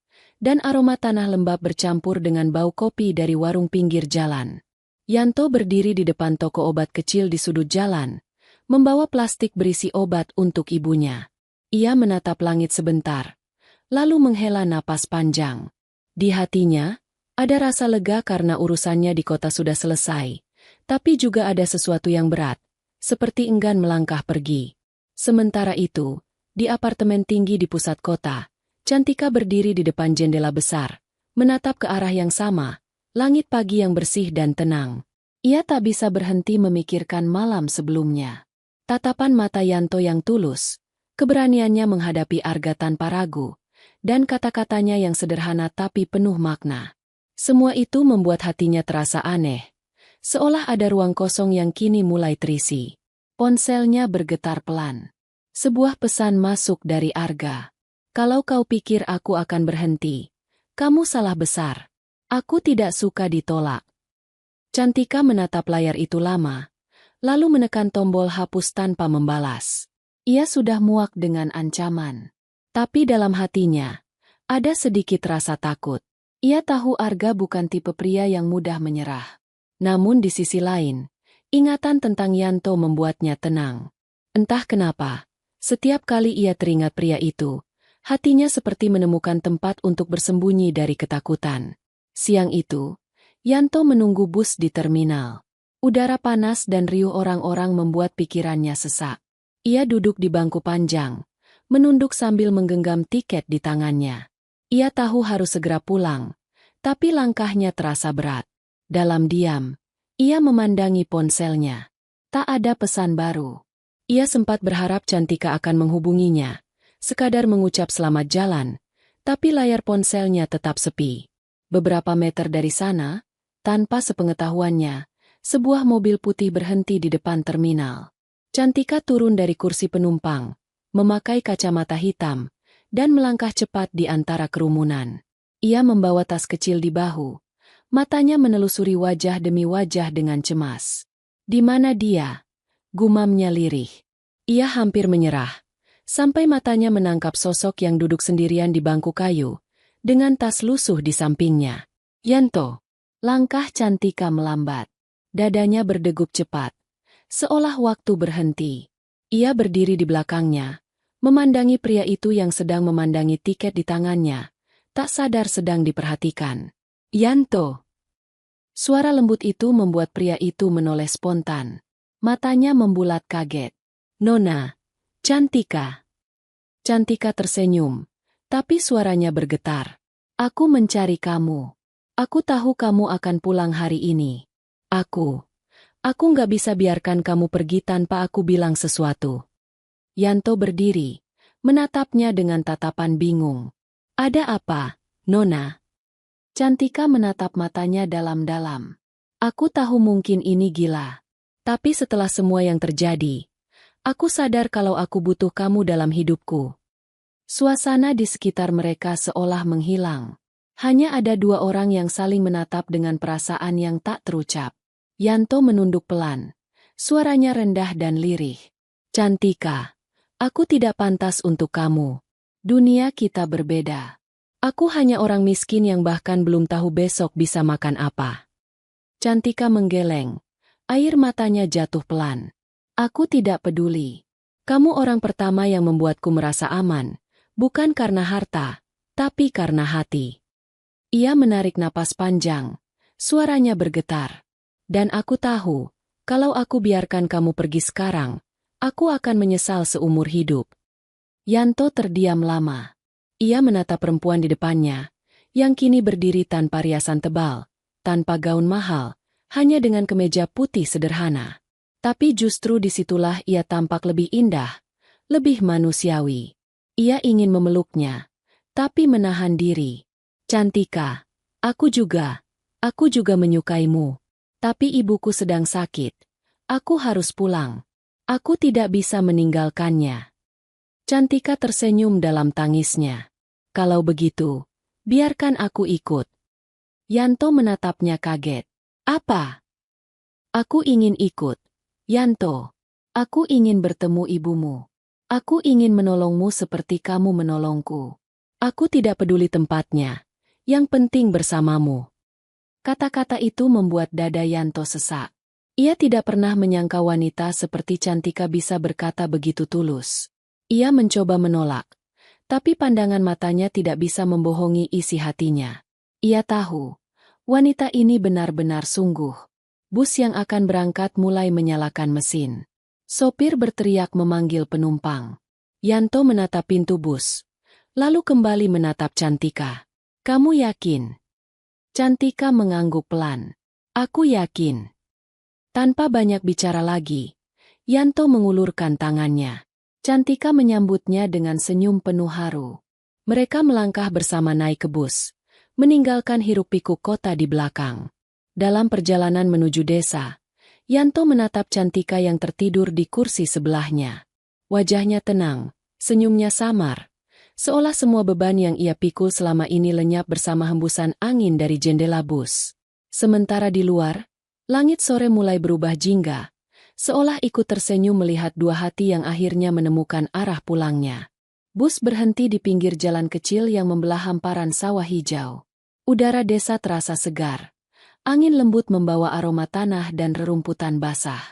dan aroma tanah lembab bercampur dengan bau kopi dari warung pinggir jalan. Yanto berdiri di depan toko obat kecil di sudut jalan, membawa plastik berisi obat untuk ibunya. Ia menatap langit sebentar, lalu menghela napas panjang. Di hatinya, ada rasa lega karena urusannya di kota sudah selesai, tapi juga ada sesuatu yang berat, seperti enggan melangkah pergi. Sementara itu, di apartemen tinggi di pusat kota, Cantika berdiri di depan jendela besar, menatap ke arah yang sama, langit pagi yang bersih dan tenang. Ia tak bisa berhenti memikirkan malam sebelumnya. Tatapan mata Yanto yang tulus, keberaniannya menghadapi Arga tanpa ragu, dan kata-katanya yang sederhana tapi penuh makna. Semua itu membuat hatinya terasa aneh, seolah ada ruang kosong yang kini mulai terisi. Ponselnya bergetar pelan. Sebuah pesan masuk dari Arga. Kalau kau pikir aku akan berhenti, kamu salah besar. Aku tidak suka ditolak. Cantika menatap layar itu lama, lalu menekan tombol hapus tanpa membalas. Ia sudah muak dengan ancaman. Tapi dalam hatinya, ada sedikit rasa takut. Ia tahu Arga bukan tipe pria yang mudah menyerah. Namun di sisi lain, ingatan tentang Yanto membuatnya tenang. Entah kenapa, setiap kali ia teringat pria itu, hatinya seperti menemukan tempat untuk bersembunyi dari ketakutan. Siang itu, Yanto menunggu bus di terminal. Udara panas dan riuh orang-orang membuat pikirannya sesak. Ia duduk di bangku panjang, menunduk sambil menggenggam tiket di tangannya. Ia tahu harus segera pulang, tapi langkahnya terasa berat. Dalam diam, ia memandangi ponselnya. Tak ada pesan baru. Ia sempat berharap Cantika akan menghubunginya, sekadar mengucap selamat jalan, tapi layar ponselnya tetap sepi. Beberapa meter dari sana, tanpa sepengetahuannya, sebuah mobil putih berhenti di depan terminal. Cantika turun dari kursi penumpang, memakai kacamata hitam, dan melangkah cepat di antara kerumunan. Ia membawa tas kecil di bahu. Matanya menelusuri wajah demi wajah dengan cemas. Di mana dia? Gumamnya lirih. Ia hampir menyerah, sampai matanya menangkap sosok yang duduk sendirian di bangku kayu, dengan tas lusuh di sampingnya. Yanto. Langkah Cantika melambat. Dadanya berdegup cepat, seolah waktu berhenti. Ia berdiri di belakangnya, memandangi pria itu yang sedang memandangi tiket di tangannya, tak sadar sedang diperhatikan. Yanto. Suara lembut itu membuat pria itu menoleh spontan. Matanya membulat kaget. Nona. Cantika. Cantika tersenyum, tapi suaranya bergetar. Aku mencari kamu. Aku tahu kamu akan pulang hari ini. Aku nggak bisa biarkan kamu pergi tanpa aku bilang sesuatu. Yanto berdiri, menatapnya dengan tatapan bingung. Ada apa, Nona? Cantika menatap matanya dalam-dalam. Aku tahu mungkin ini gila. Tapi setelah semua yang terjadi, aku sadar kalau aku butuh kamu dalam hidupku. Suasana di sekitar mereka seolah menghilang. Hanya ada dua orang yang saling menatap dengan perasaan yang tak terucap. Yanto menunduk pelan. Suaranya rendah dan lirih. Cantika, aku tidak pantas untuk kamu. Dunia kita berbeda. Aku hanya orang miskin yang bahkan belum tahu besok bisa makan apa. Cantika menggeleng. Air matanya jatuh pelan. Aku tidak peduli. Kamu orang pertama yang membuatku merasa aman, bukan karena harta, tapi karena hati. Ia menarik napas panjang. Suaranya bergetar. Dan aku tahu, kalau aku biarkan kamu pergi sekarang, aku akan menyesal seumur hidup. Yanto terdiam lama. Ia menatap perempuan di depannya, yang kini berdiri tanpa riasan tebal, tanpa gaun mahal, hanya dengan kemeja putih sederhana. Tapi justru disitulah ia tampak lebih indah, lebih manusiawi. Ia ingin memeluknya, tapi menahan diri. Cantika, aku juga menyukaimu. Tapi ibuku sedang sakit. Aku harus pulang. Aku tidak bisa meninggalkannya. Cantika tersenyum dalam tangisnya. Kalau begitu, biarkan aku ikut. Yanto menatapnya kaget. Apa? Aku ingin ikut. Yanto, aku ingin bertemu ibumu. Aku ingin menolongmu seperti kamu menolongku. Aku tidak peduli tempatnya. Yang penting bersamamu. Kata-kata itu membuat dada Yanto sesak. Ia tidak pernah menyangka wanita seperti Cantika bisa berkata begitu tulus. Ia mencoba menolak. Tapi pandangan matanya tidak bisa membohongi isi hatinya. Ia tahu, wanita ini benar-benar sungguh. Bus yang akan berangkat mulai menyalakan mesin. Sopir berteriak memanggil penumpang. Yanto menatap pintu bus, lalu kembali menatap Cantika. Kamu yakin? Cantika mengangguk pelan. Aku yakin. Tanpa banyak bicara lagi, Yanto mengulurkan tangannya. Cantika menyambutnya dengan senyum penuh haru. Mereka melangkah bersama naik ke bus, meninggalkan hiruk-pikuk kota di belakang. Dalam perjalanan menuju desa, Yanto menatap Cantika yang tertidur di kursi sebelahnya. Wajahnya tenang, senyumnya samar. Seolah semua beban yang ia pikul selama ini lenyap bersama hembusan angin dari jendela bus. Sementara di luar, langit sore mulai berubah jingga, seolah ikut tersenyum melihat dua hati yang akhirnya menemukan arah pulangnya. Bus berhenti di pinggir jalan kecil yang membelah hamparan sawah hijau. Udara desa terasa segar. Angin lembut membawa aroma tanah dan rerumputan basah.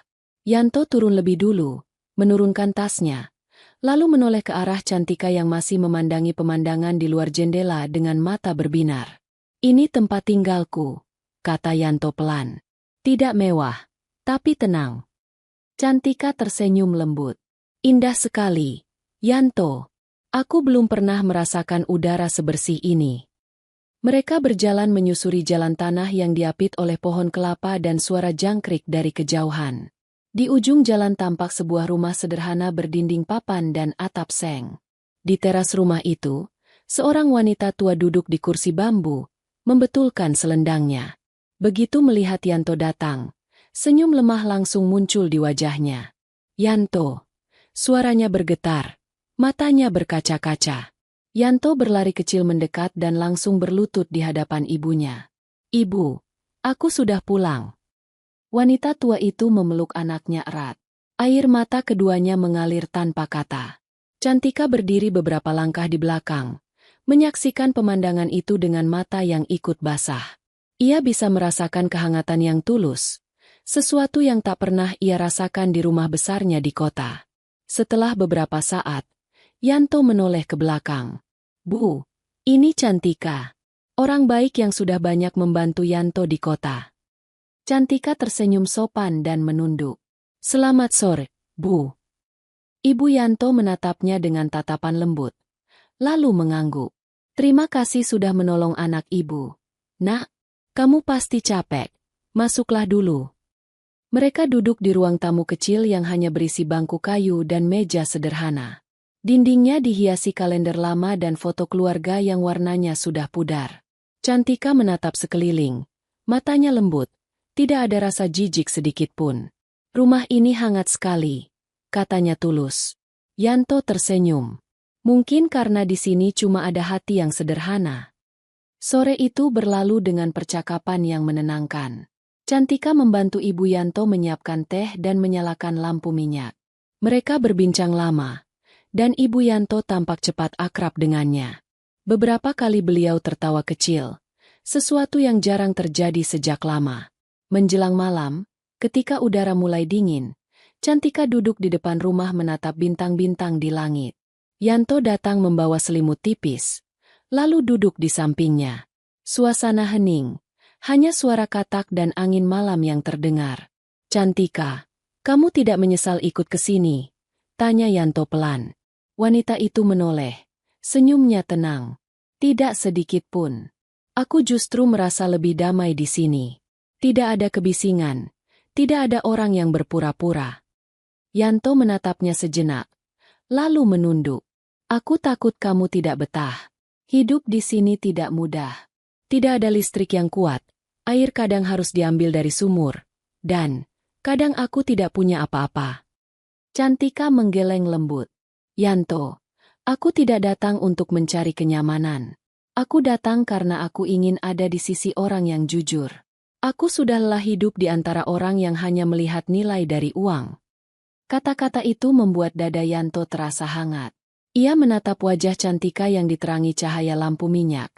Yanto turun lebih dulu, menurunkan tasnya, lalu menoleh ke arah Cantika yang masih memandangi pemandangan di luar jendela dengan mata berbinar. "Ini tempat tinggalku," kata Yanto pelan. "Tidak mewah, tapi tenang." Cantika tersenyum lembut. "Indah sekali, Yanto. Aku belum pernah merasakan udara sebersih ini." Mereka berjalan menyusuri jalan tanah yang diapit oleh pohon kelapa dan suara jangkrik dari kejauhan. Di ujung jalan tampak sebuah rumah sederhana berdinding papan dan atap seng. Di teras rumah itu, seorang wanita tua duduk di kursi bambu, membetulkan selendangnya. Begitu melihat Yanto datang, senyum lemah langsung muncul di wajahnya. "Yanto!" Suaranya bergetar, matanya berkaca-kaca. Yanto berlari kecil mendekat dan langsung berlutut di hadapan ibunya. "Ibu, aku sudah pulang." Wanita tua itu memeluk anaknya erat. Air mata keduanya mengalir tanpa kata. Cantika berdiri beberapa langkah di belakang, menyaksikan pemandangan itu dengan mata yang ikut basah. Ia bisa merasakan kehangatan yang tulus, sesuatu yang tak pernah ia rasakan di rumah besarnya di kota. Setelah beberapa saat, Yanto menoleh ke belakang. "Bu, ini Cantika, orang baik yang sudah banyak membantu Yanto di kota." Cantika tersenyum sopan dan menunduk. "Selamat sore, Bu." Ibu Yanto menatapnya dengan tatapan lembut, lalu mengangguk. "Terima kasih sudah menolong anak ibu. Nak, kamu pasti capek. Masuklah dulu." Mereka duduk di ruang tamu kecil yang hanya berisi bangku kayu dan meja sederhana. Dindingnya dihiasi kalender lama dan foto keluarga yang warnanya sudah pudar. Cantika menatap sekeliling, matanya lembut. Tidak ada rasa jijik sedikit pun. "Rumah ini hangat sekali," katanya tulus. Yanto tersenyum. "Mungkin karena di sini cuma ada hati yang sederhana." Sore itu berlalu dengan percakapan yang menenangkan. Cantika membantu Ibu Yanto menyiapkan teh dan menyalakan lampu minyak. Mereka berbincang lama, dan Ibu Yanto tampak cepat akrab dengannya. Beberapa kali beliau tertawa kecil, sesuatu yang jarang terjadi sejak lama. Menjelang malam, ketika udara mulai dingin, Cantika duduk di depan rumah menatap bintang-bintang di langit. Yanto datang membawa selimut tipis, lalu duduk di sampingnya. Suasana hening, hanya suara katak dan angin malam yang terdengar. "Cantika, kamu tidak menyesal ikut ke sini?" tanya Yanto pelan. Wanita itu menoleh, senyumnya tenang. "Tidak sedikit pun. Aku justru merasa lebih damai di sini. Tidak ada kebisingan, tidak ada orang yang berpura-pura." Yanto menatapnya sejenak, lalu menunduk. "Aku takut kamu tidak betah. Hidup di sini tidak mudah. Tidak ada listrik yang kuat, air kadang harus diambil dari sumur, dan kadang aku tidak punya apa-apa." Cantika menggeleng lembut. "Yanto, aku tidak datang untuk mencari kenyamanan. Aku datang karena aku ingin ada di sisi orang yang jujur. Aku sudah lelah hidup di antara orang yang hanya melihat nilai dari uang." Kata-kata itu membuat dada Yanto terasa hangat. Ia menatap wajah Cantika yang diterangi cahaya lampu minyak.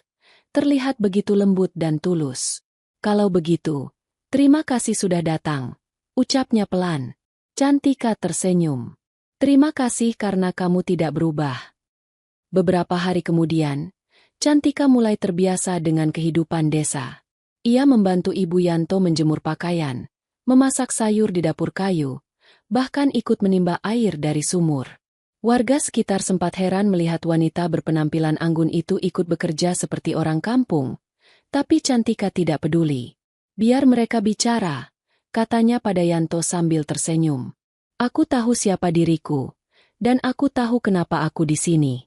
Terlihat begitu lembut dan tulus. "Kalau begitu, terima kasih sudah datang," ucapnya pelan. Cantika tersenyum. "Terima kasih karena kamu tidak berubah." Beberapa hari kemudian, Cantika mulai terbiasa dengan kehidupan desa. Ia membantu Ibu Yanto menjemur pakaian, memasak sayur di dapur kayu, bahkan ikut menimba air dari sumur. Warga sekitar sempat heran melihat wanita berpenampilan anggun itu ikut bekerja seperti orang kampung, tapi Cantika tidak peduli. "Biar mereka bicara," katanya pada Yanto sambil tersenyum. "Aku tahu siapa diriku, dan aku tahu kenapa aku di sini."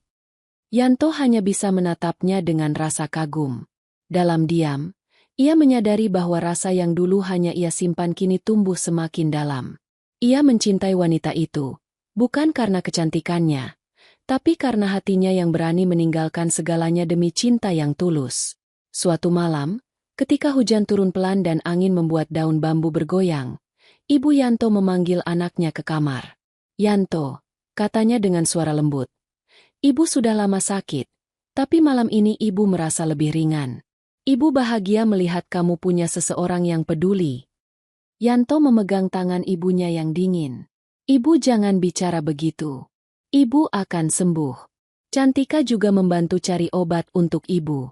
Yanto hanya bisa menatapnya dengan rasa kagum. Dalam diam, Ia menyadari bahwa rasa yang dulu hanya ia simpan kini tumbuh semakin dalam. Ia mencintai wanita itu, bukan karena kecantikannya, tapi karena hatinya yang berani meninggalkan segalanya demi cinta yang tulus. Suatu malam, ketika hujan turun pelan dan angin membuat daun bambu bergoyang, Ibu Yanto memanggil anaknya ke kamar. "Yanto," katanya dengan suara lembut. "Ibu sudah lama sakit, tapi malam ini ibu merasa lebih ringan. Ibu bahagia melihat kamu punya seseorang yang peduli." Yanto memegang tangan ibunya yang dingin. "Ibu jangan bicara begitu. Ibu akan sembuh." Cantika juga membantu cari obat untuk ibu.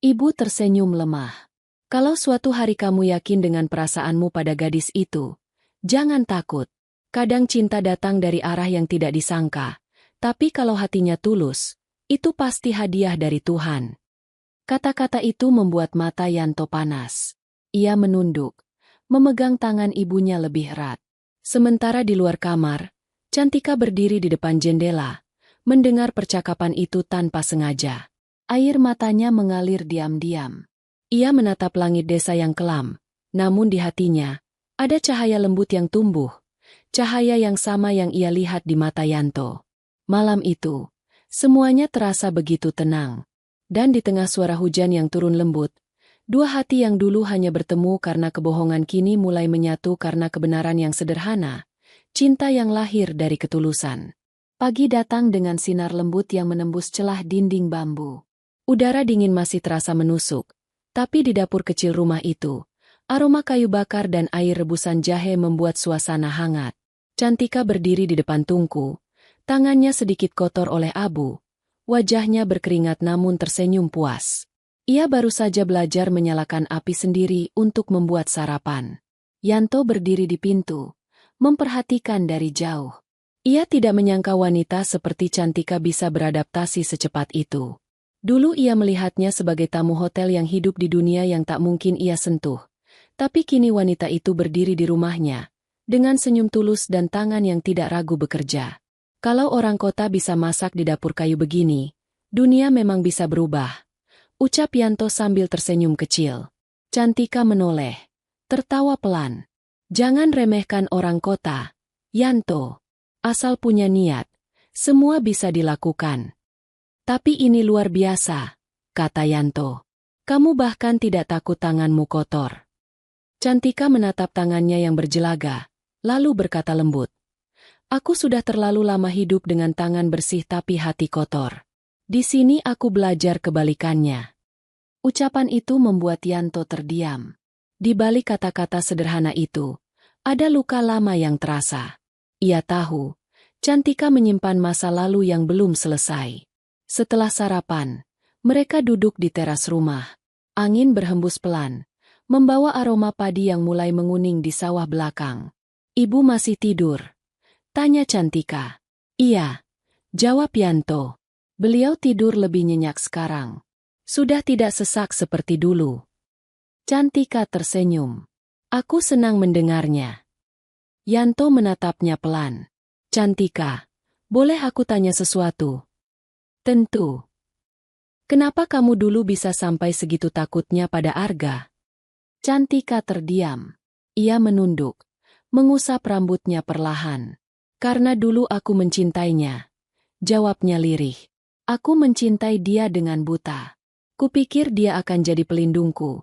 Ibu tersenyum lemah. "Kalau suatu hari kamu yakin dengan perasaanmu pada gadis itu, jangan takut. Kadang cinta datang dari arah yang tidak disangka, tapi kalau hatinya tulus, itu pasti hadiah dari Tuhan." Kata-kata itu membuat mata Yanto panas. Ia menunduk, memegang tangan ibunya lebih erat. Sementara di luar kamar, Cantika berdiri di depan jendela, mendengar percakapan itu tanpa sengaja. Air matanya mengalir diam-diam. Ia menatap langit desa yang kelam, namun di hatinya, ada cahaya lembut yang tumbuh, cahaya yang sama yang ia lihat di mata Yanto. Malam itu, semuanya terasa begitu tenang. Dan di tengah suara hujan yang turun lembut, dua hati yang dulu hanya bertemu karena kebohongan kini mulai menyatu karena kebenaran yang sederhana, cinta yang lahir dari ketulusan. Pagi datang dengan sinar lembut yang menembus celah dinding bambu. Udara dingin masih terasa menusuk, tapi di dapur kecil rumah itu, aroma kayu bakar dan air rebusan jahe membuat suasana hangat. Cantika berdiri di depan tungku, tangannya sedikit kotor oleh abu. Wajahnya berkeringat namun tersenyum puas. Ia baru saja belajar menyalakan api sendiri untuk membuat sarapan. Yanto berdiri di pintu, memperhatikan dari jauh. Ia tidak menyangka wanita seperti Cantika bisa beradaptasi secepat itu. Dulu ia melihatnya sebagai tamu hotel yang hidup di dunia yang tak mungkin ia sentuh. Tapi kini wanita itu berdiri di rumahnya, dengan senyum tulus dan tangan yang tidak ragu bekerja. Kalau orang kota bisa masak di dapur kayu begini, dunia memang bisa berubah, ucap Yanto sambil tersenyum kecil. Cantika menoleh, tertawa pelan. "Jangan remehkan orang kota, Yanto. Asal punya niat, semua bisa dilakukan." "Tapi ini luar biasa," kata Yanto. "Kamu bahkan tidak takut tanganmu kotor." Cantika menatap tangannya yang berjelaga, lalu berkata lembut, "Aku sudah terlalu lama hidup dengan tangan bersih tapi hati kotor. Di sini aku belajar kebalikannya." Ucapan itu membuat Yanto terdiam. Di balik kata-kata sederhana itu, ada luka lama yang terasa. Ia tahu, Cantika menyimpan masa lalu yang belum selesai. Setelah sarapan, mereka duduk di teras rumah. Angin berhembus pelan, membawa aroma padi yang mulai menguning di sawah belakang. "Ibu masih tidur?" tanya Cantika. "Iya," jawab Yanto. "Beliau tidur lebih nyenyak sekarang. Sudah tidak sesak seperti dulu." Cantika tersenyum. "Aku senang mendengarnya." Yanto menatapnya pelan. "Cantika, boleh aku tanya sesuatu?" "Tentu." "Kenapa kamu dulu bisa sampai segitu takutnya pada Arga?" Cantika terdiam. Ia menunduk, mengusap rambutnya perlahan. "Karena dulu aku mencintainya," jawabnya lirih. "Aku mencintai dia dengan buta. Kupikir dia akan jadi pelindungku,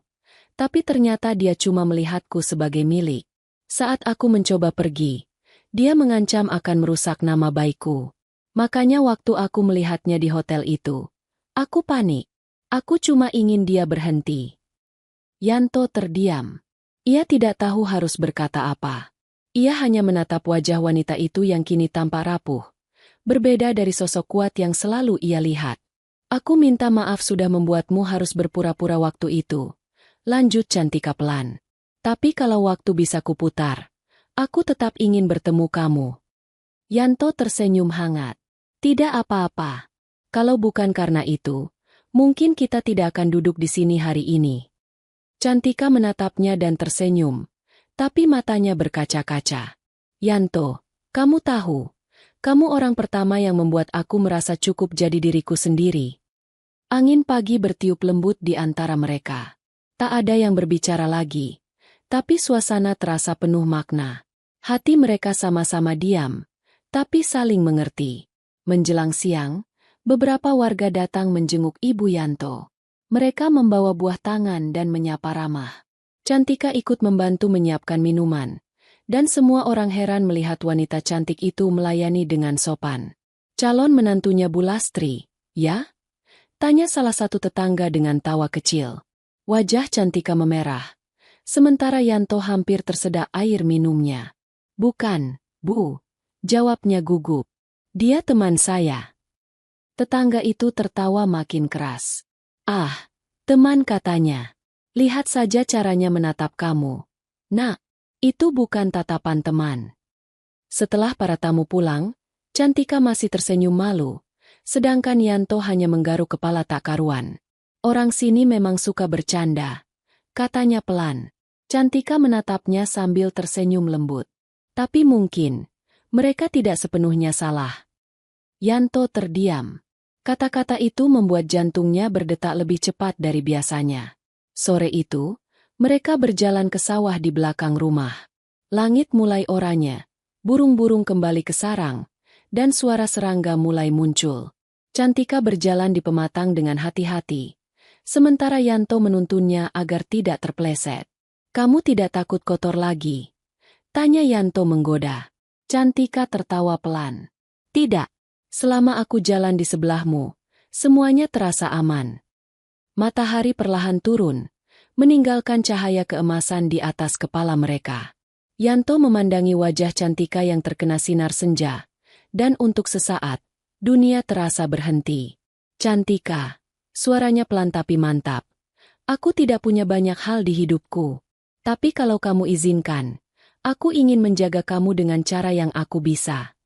tapi ternyata dia cuma melihatku sebagai milik. Saat aku mencoba pergi, dia mengancam akan merusak nama baikku. Makanya waktu aku melihatnya di hotel itu, aku panik. Aku cuma ingin dia berhenti." Yanto terdiam. Ia tidak tahu harus berkata apa. Ia hanya menatap wajah wanita itu yang kini tampak rapuh, berbeda dari sosok kuat yang selalu ia lihat. "Aku minta maaf sudah membuatmu harus berpura-pura waktu itu," lanjut Cantika pelan. "Tapi kalau waktu bisa kuputar, aku tetap ingin bertemu kamu." Yanto tersenyum hangat. "Tidak apa-apa. Kalau bukan karena itu, mungkin kita tidak akan duduk di sini hari ini." Cantika menatapnya dan tersenyum, tapi matanya berkaca-kaca. "Yanto, kamu tahu, kamu orang pertama yang membuat aku merasa cukup jadi diriku sendiri." Angin pagi bertiup lembut di antara mereka. Tak ada yang berbicara lagi, tapi suasana terasa penuh makna. Hati mereka sama-sama diam, tapi saling mengerti. Menjelang siang, beberapa warga datang menjenguk Ibu Yanto. Mereka membawa buah tangan dan menyapa ramah. Cantika ikut membantu menyiapkan minuman, dan semua orang heran melihat wanita cantik itu melayani dengan sopan. Calon menantunya Bu Lastri, ya? Tanya salah satu tetangga dengan tawa kecil. Wajah Cantika memerah, sementara Yanto hampir tersedak air minumnya. Bukan, Bu, jawabnya gugup. Dia teman saya. Tetangga itu tertawa makin keras. Ah, teman katanya. Lihat saja caranya menatap kamu. Nak, itu bukan tatapan teman. Setelah para tamu pulang, Cantika masih tersenyum malu, sedangkan Yanto hanya menggaruk kepala tak karuan. Orang sini memang suka bercanda, katanya pelan. Cantika menatapnya sambil tersenyum lembut. Tapi mungkin, mereka tidak sepenuhnya salah. Yanto terdiam. Kata-kata itu membuat jantungnya berdetak lebih cepat dari biasanya. Sore itu, mereka berjalan ke sawah di belakang rumah. Langit mulai oranye, burung-burung kembali ke sarang, dan suara serangga mulai muncul. Cantika berjalan di pematang dengan hati-hati, sementara Yanto menuntunnya agar tidak terpleset. Kamu tidak takut kotor lagi? Tanya Yanto menggoda. Cantika tertawa pelan. Tidak. Selama aku jalan di sebelahmu, semuanya terasa aman. Matahari perlahan turun, meninggalkan cahaya keemasan di atas kepala mereka. Yanto memandangi wajah Cantika yang terkena sinar senja, dan untuk sesaat, dunia terasa berhenti. Cantika, suaranya pelan tapi mantap. Aku tidak punya banyak hal di hidupku, tapi kalau kamu izinkan, aku ingin menjaga kamu dengan cara yang aku bisa.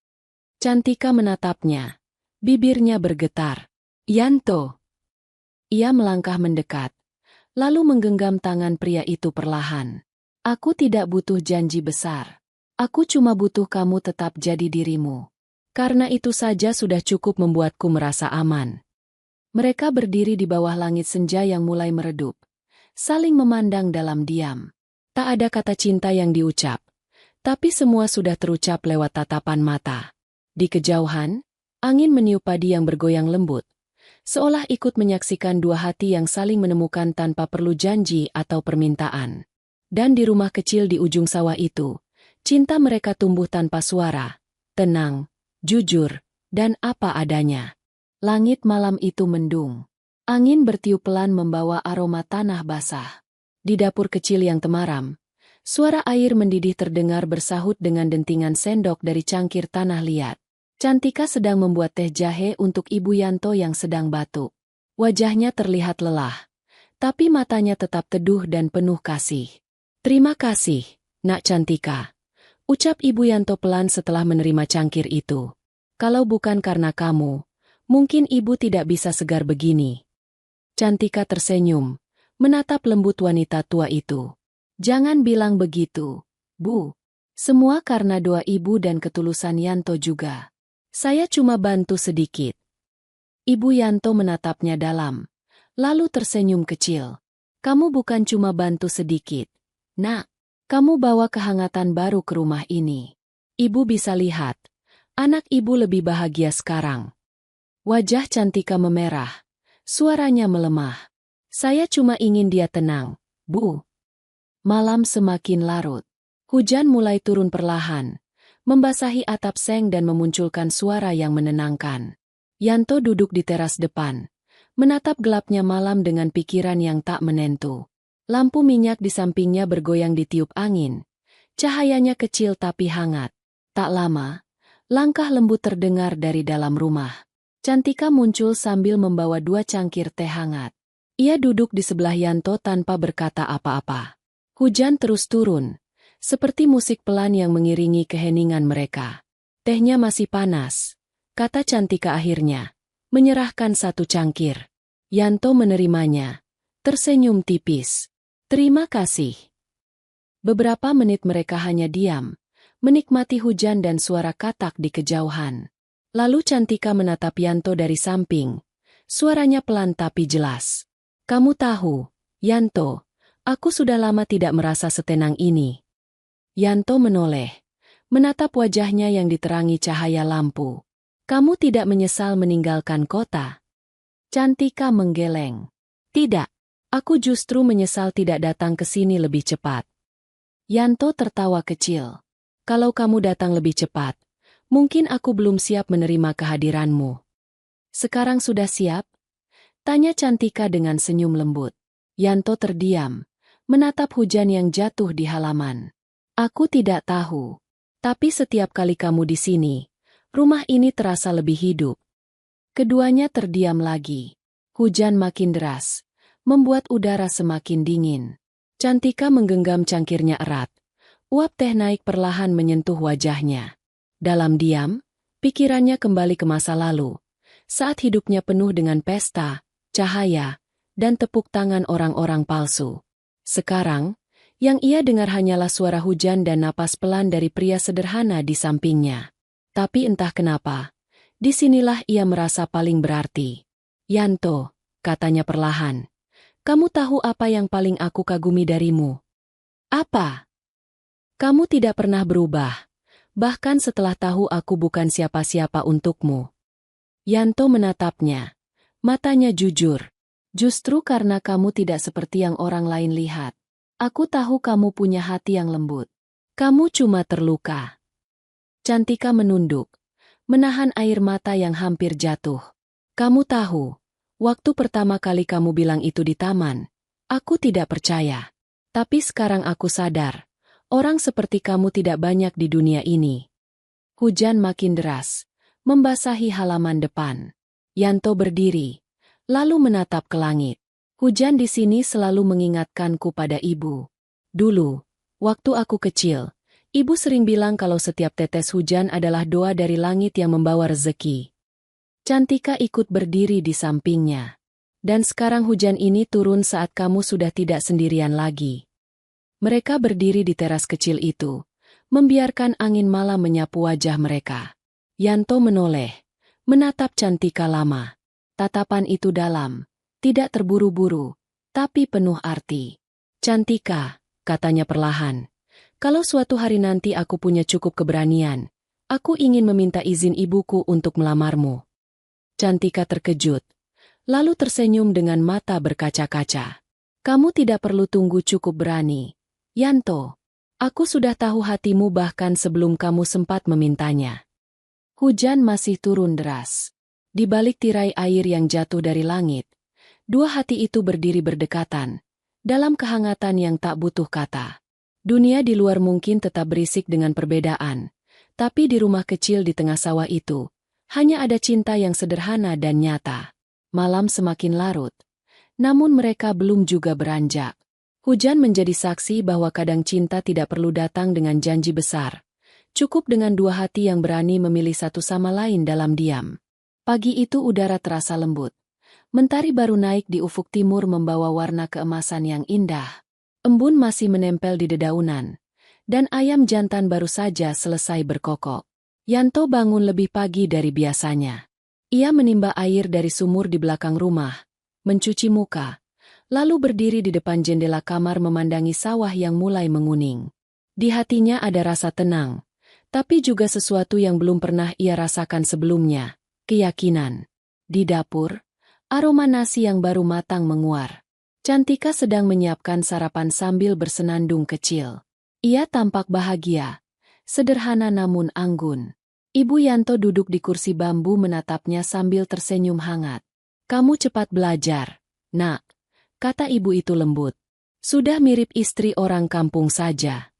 Cantika menatapnya. Bibirnya bergetar. Yanto. Ia melangkah mendekat, lalu menggenggam tangan pria itu perlahan. Aku tidak butuh janji besar. Aku cuma butuh kamu tetap jadi dirimu. Karena itu saja sudah cukup membuatku merasa aman. Mereka berdiri di bawah langit senja yang mulai meredup, saling memandang dalam diam. Tak ada kata cinta yang diucap, tapi semua sudah terucap lewat tatapan mata. Di kejauhan, angin meniup padi yang bergoyang lembut, seolah ikut menyaksikan dua hati yang saling menemukan tanpa perlu janji atau permintaan. Dan di rumah kecil di ujung sawah itu, cinta mereka tumbuh tanpa suara, tenang, jujur, dan apa adanya. Langit malam itu mendung. Angin bertiup pelan membawa aroma tanah basah. Di dapur kecil yang temaram, suara air mendidih terdengar bersahut dengan dentingan sendok dari cangkir tanah liat. Cantika sedang membuat teh jahe untuk Ibu Yanto yang sedang batuk. Wajahnya terlihat lelah, tapi matanya tetap teduh dan penuh kasih. Terima kasih, Nak Cantika, ucap Ibu Yanto pelan setelah menerima cangkir itu. Kalau bukan karena kamu, mungkin Ibu tidak bisa segar begini. Cantika tersenyum, menatap lembut wanita tua itu. Jangan bilang begitu, Bu. Semua karena doa Ibu dan ketulusan Yanto juga. Saya cuma bantu sedikit. Ibu Yanto menatapnya dalam, lalu tersenyum kecil. Kamu bukan cuma bantu sedikit. Nak, kamu bawa kehangatan baru ke rumah ini. Ibu bisa lihat, anak ibu lebih bahagia sekarang. Wajah Cantika memerah, suaranya melemah. Saya cuma ingin dia tenang, Bu. Malam semakin larut. Hujan mulai turun perlahan, membasahi atap seng dan memunculkan suara yang menenangkan. Yanto duduk di teras depan, menatap gelapnya malam dengan pikiran yang tak menentu. Lampu minyak di sampingnya bergoyang ditiup angin. Cahayanya kecil tapi hangat. Tak lama, langkah lembut terdengar dari dalam rumah. Cantika muncul sambil membawa 2 cangkir teh hangat. Ia duduk di sebelah Yanto tanpa berkata apa-apa. Hujan terus turun, seperti musik pelan yang mengiringi keheningan mereka. Tehnya masih panas, kata Cantika akhirnya, menyerahkan 1 cangkir. Yanto menerimanya, tersenyum tipis. Terima kasih. Beberapa menit mereka hanya diam, menikmati hujan dan suara katak di kejauhan. Lalu Cantika menatap Yanto dari samping, suaranya pelan tapi jelas. Kamu tahu, Yanto, Aku sudah lama tidak merasa setenang ini. Yanto menoleh, menatap wajahnya yang diterangi cahaya lampu. Kamu tidak menyesal meninggalkan kota? Cantika menggeleng. Tidak. Aku justru menyesal tidak datang ke sini lebih cepat. Yanto tertawa kecil. Kalau kamu datang lebih cepat, mungkin aku belum siap menerima kehadiranmu. Sekarang sudah siap? Tanya Cantika dengan senyum lembut. Yanto terdiam, menatap hujan yang jatuh di halaman. Aku tidak tahu. Tapi setiap kali kamu di sini, rumah ini terasa lebih hidup. Keduanya terdiam lagi. Hujan makin deras, membuat udara semakin dingin. Cantika menggenggam cangkirnya erat. Uap teh naik perlahan menyentuh wajahnya. Dalam diam, pikirannya kembali ke masa lalu. Saat hidupnya penuh dengan pesta, cahaya, dan tepuk tangan orang-orang palsu. Sekarang, yang ia dengar hanyalah suara hujan dan napas pelan dari pria sederhana di sampingnya. Tapi entah kenapa, disinilah ia merasa paling berarti. Yanto, katanya perlahan. Kamu tahu apa yang paling aku kagumi darimu? Apa? Kamu tidak pernah berubah, bahkan setelah tahu aku bukan siapa-siapa untukmu. Yanto menatapnya. Matanya jujur. Justru karena kamu tidak seperti yang orang lain lihat. Aku tahu kamu punya hati yang lembut. Kamu cuma terluka. Cantika menunduk, menahan air mata yang hampir jatuh. Kamu tahu, waktu pertama kali kamu bilang itu di taman, aku tidak percaya. Tapi sekarang aku sadar, orang seperti kamu tidak banyak di dunia ini. Hujan makin deras, membasahi halaman depan. Yanto berdiri, lalu menatap ke langit. Hujan di sini selalu mengingatkanku pada ibu. Dulu, waktu aku kecil, ibu sering bilang kalau setiap tetes hujan adalah doa dari langit yang membawa rezeki. Cantika ikut berdiri di sampingnya. Dan sekarang hujan ini turun saat kamu sudah tidak sendirian lagi. Mereka berdiri di teras kecil itu, membiarkan angin malam menyapu wajah mereka. Yanto menoleh, menatap Cantika lama. Tatapan itu dalam, tidak terburu-buru, tapi penuh arti. Cantika, katanya perlahan, kalau suatu hari nanti aku punya cukup keberanian, aku ingin meminta izin ibuku untuk melamarmu. Cantika terkejut, lalu tersenyum dengan mata berkaca-kaca. Kamu tidak perlu tunggu cukup berani, Yanto. Aku sudah tahu hatimu bahkan sebelum kamu sempat memintanya. Hujan masih turun deras. Di balik tirai air yang jatuh dari langit, dua hati itu berdiri berdekatan, dalam kehangatan yang tak butuh kata. Dunia di luar mungkin tetap berisik dengan perbedaan, tapi di rumah kecil di tengah sawah itu, hanya ada cinta yang sederhana dan nyata. Malam semakin larut, namun mereka belum juga beranjak. Hujan menjadi saksi bahwa kadang cinta tidak perlu datang dengan janji besar. Cukup dengan dua hati yang berani memilih satu sama lain dalam diam. Pagi itu udara terasa lembut. Mentari baru naik di ufuk timur membawa warna keemasan yang indah. Embun masih menempel di dedaunan, dan ayam jantan baru saja selesai berkokok. Yanto bangun lebih pagi dari biasanya. Ia menimba air dari sumur di belakang rumah, mencuci muka, lalu berdiri di depan jendela kamar memandangi sawah yang mulai menguning. Di hatinya ada rasa tenang, tapi juga sesuatu yang belum pernah ia rasakan sebelumnya, keyakinan. Di dapur, aroma nasi yang baru matang menguar. Cantika sedang menyiapkan sarapan sambil bersenandung kecil. Ia tampak bahagia, sederhana namun anggun. Ibu Yanto duduk di kursi bambu menatapnya sambil tersenyum hangat. Kamu cepat belajar, nak, kata ibu itu lembut. Sudah mirip istri orang kampung saja.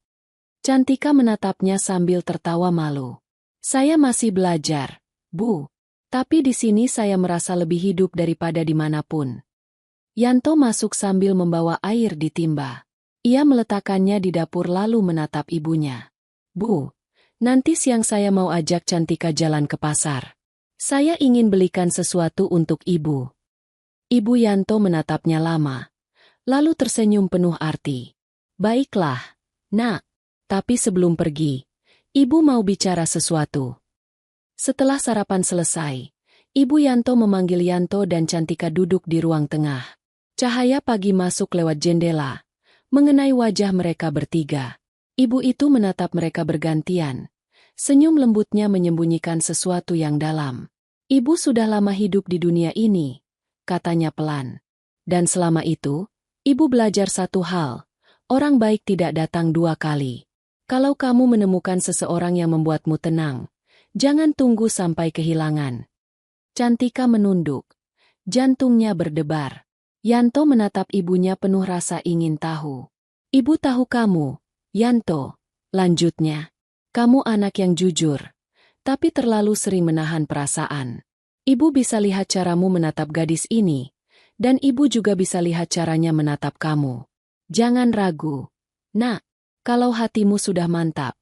Cantika menatapnya sambil tertawa malu. Saya masih belajar, Bu. Tapi di sini saya merasa lebih hidup daripada dimanapun. Yanto masuk sambil membawa air di timba. Ia meletakkannya di dapur lalu menatap ibunya. Bu, nanti siang saya mau ajak Cantika jalan ke pasar. Saya ingin belikan sesuatu untuk ibu. Ibu Yanto menatapnya lama, lalu tersenyum penuh arti. Baiklah, nak. Tapi sebelum pergi, ibu mau bicara sesuatu. Setelah sarapan selesai, Ibu Yanto memanggil Yanto dan Cantika duduk di ruang tengah. Cahaya pagi masuk lewat jendela, mengenai wajah mereka bertiga. Ibu itu menatap mereka bergantian. Senyum lembutnya menyembunyikan sesuatu yang dalam. Ibu sudah lama hidup di dunia ini, katanya pelan. Dan selama itu, ibu belajar satu hal. Orang baik tidak datang dua kali. Kalau kamu menemukan seseorang yang membuatmu tenang, jangan tunggu sampai kehilangan. Cantika menunduk. Jantungnya berdebar. Yanto menatap ibunya penuh rasa ingin tahu. Ibu tahu kamu, Yanto, lanjutnya. Kamu anak yang jujur, tapi terlalu sering menahan perasaan. Ibu bisa lihat caramu menatap gadis ini, dan ibu juga bisa lihat caranya menatap kamu. Jangan ragu. Nak, kalau hatimu sudah mantap,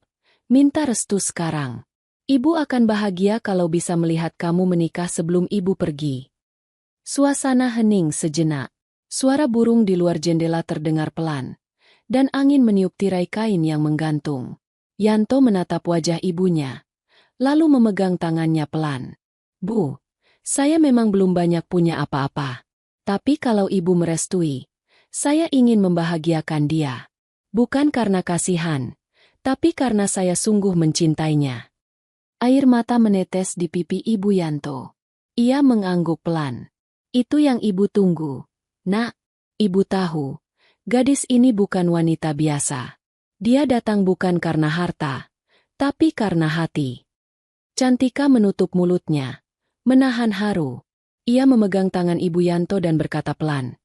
minta restu sekarang. Ibu akan bahagia kalau bisa melihat kamu menikah sebelum ibu pergi. Suasana hening sejenak. Suara burung di luar jendela terdengar pelan, dan angin meniup tirai kain yang menggantung. Yanto menatap wajah ibunya, lalu memegang tangannya pelan. Bu, saya memang belum banyak punya apa-apa. Tapi kalau ibu merestui, saya ingin membahagiakan dia. Bukan karena kasihan, tapi karena saya sungguh mencintainya. Air mata menetes di pipi ibu Yanto. Ia mengangguk pelan. Itu yang ibu tunggu. Nak, ibu tahu, gadis ini bukan wanita biasa. Dia datang bukan karena harta, tapi karena hati. Cantika menutup mulutnya, menahan haru. Ia memegang tangan ibu Yanto dan berkata pelan.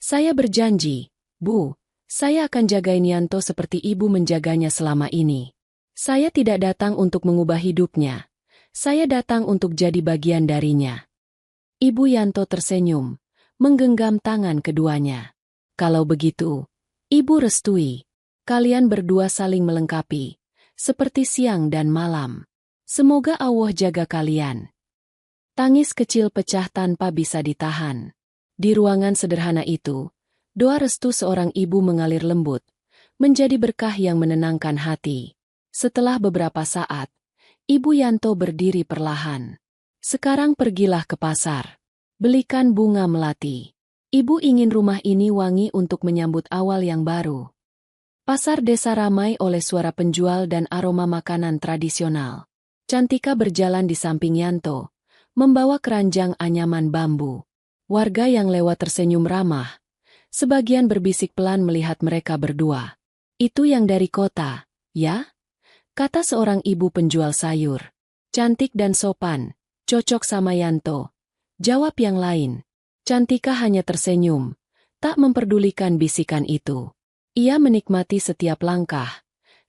Saya berjanji, Bu, saya akan jagain Yanto seperti ibu menjaganya selama ini. Saya tidak datang untuk mengubah hidupnya. Saya datang untuk jadi bagian darinya. Ibu Yanto tersenyum, menggenggam tangan keduanya. Kalau begitu, ibu restui. Kalian berdua saling melengkapi, seperti siang dan malam. Semoga Allah jaga kalian. Tangis kecil pecah tanpa bisa ditahan. Di ruangan sederhana itu, doa restu seorang ibu mengalir lembut, menjadi berkah yang menenangkan hati. Setelah beberapa saat, Ibu Yanto berdiri perlahan. Sekarang pergilah ke pasar. Belikan bunga melati. Ibu ingin rumah ini wangi untuk menyambut awal yang baru. Pasar desa ramai oleh suara penjual dan aroma makanan tradisional. Cantika berjalan di samping Yanto, membawa keranjang anyaman bambu. Warga yang lewat tersenyum ramah. Sebagian berbisik pelan melihat mereka berdua. Itu yang dari kota, ya? Kata seorang ibu penjual sayur. Cantik dan sopan, cocok sama Yanto. Jawab yang lain. Cantika hanya tersenyum, tak memperdulikan bisikan itu. Ia menikmati setiap langkah,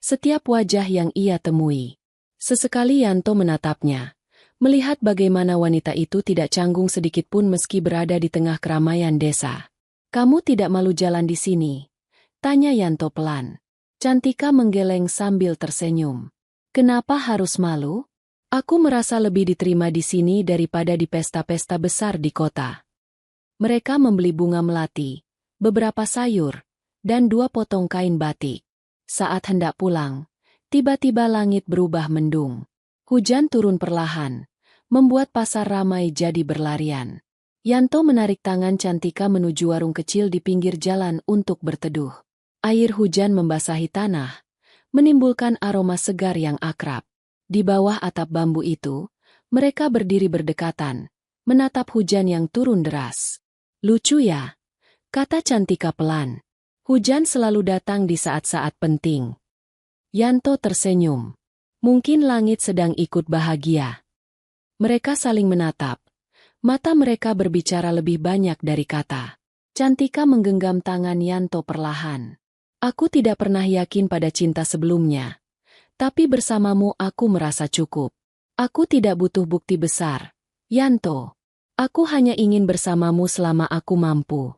setiap wajah yang ia temui. Sesekali Yanto menatapnya, melihat bagaimana wanita itu tidak canggung sedikitpun meski berada di tengah keramaian desa. Kamu tidak malu jalan di sini? Tanya Yanto pelan. Cantika menggeleng sambil tersenyum. Kenapa harus malu? Aku merasa lebih diterima di sini daripada di pesta-pesta besar di kota. Mereka membeli bunga melati, beberapa sayur, dan 2 potong kain batik. Saat hendak pulang, tiba-tiba langit berubah mendung. Hujan turun perlahan, membuat pasar ramai jadi berlarian. Yanto menarik tangan Cantika menuju warung kecil di pinggir jalan untuk berteduh. Air hujan membasahi tanah, menimbulkan aroma segar yang akrab. Di bawah atap bambu itu, mereka berdiri berdekatan, menatap hujan yang turun deras. Lucu ya, kata Cantika pelan. Hujan selalu datang di saat-saat penting. Yanto tersenyum. Mungkin langit sedang ikut bahagia. Mereka saling menatap. Mata mereka berbicara lebih banyak dari kata. Cantika menggenggam tangan Yanto perlahan. Aku tidak pernah yakin pada cinta sebelumnya. Tapi bersamamu aku merasa cukup. Aku tidak butuh bukti besar. Yanto, aku hanya ingin bersamamu selama aku mampu.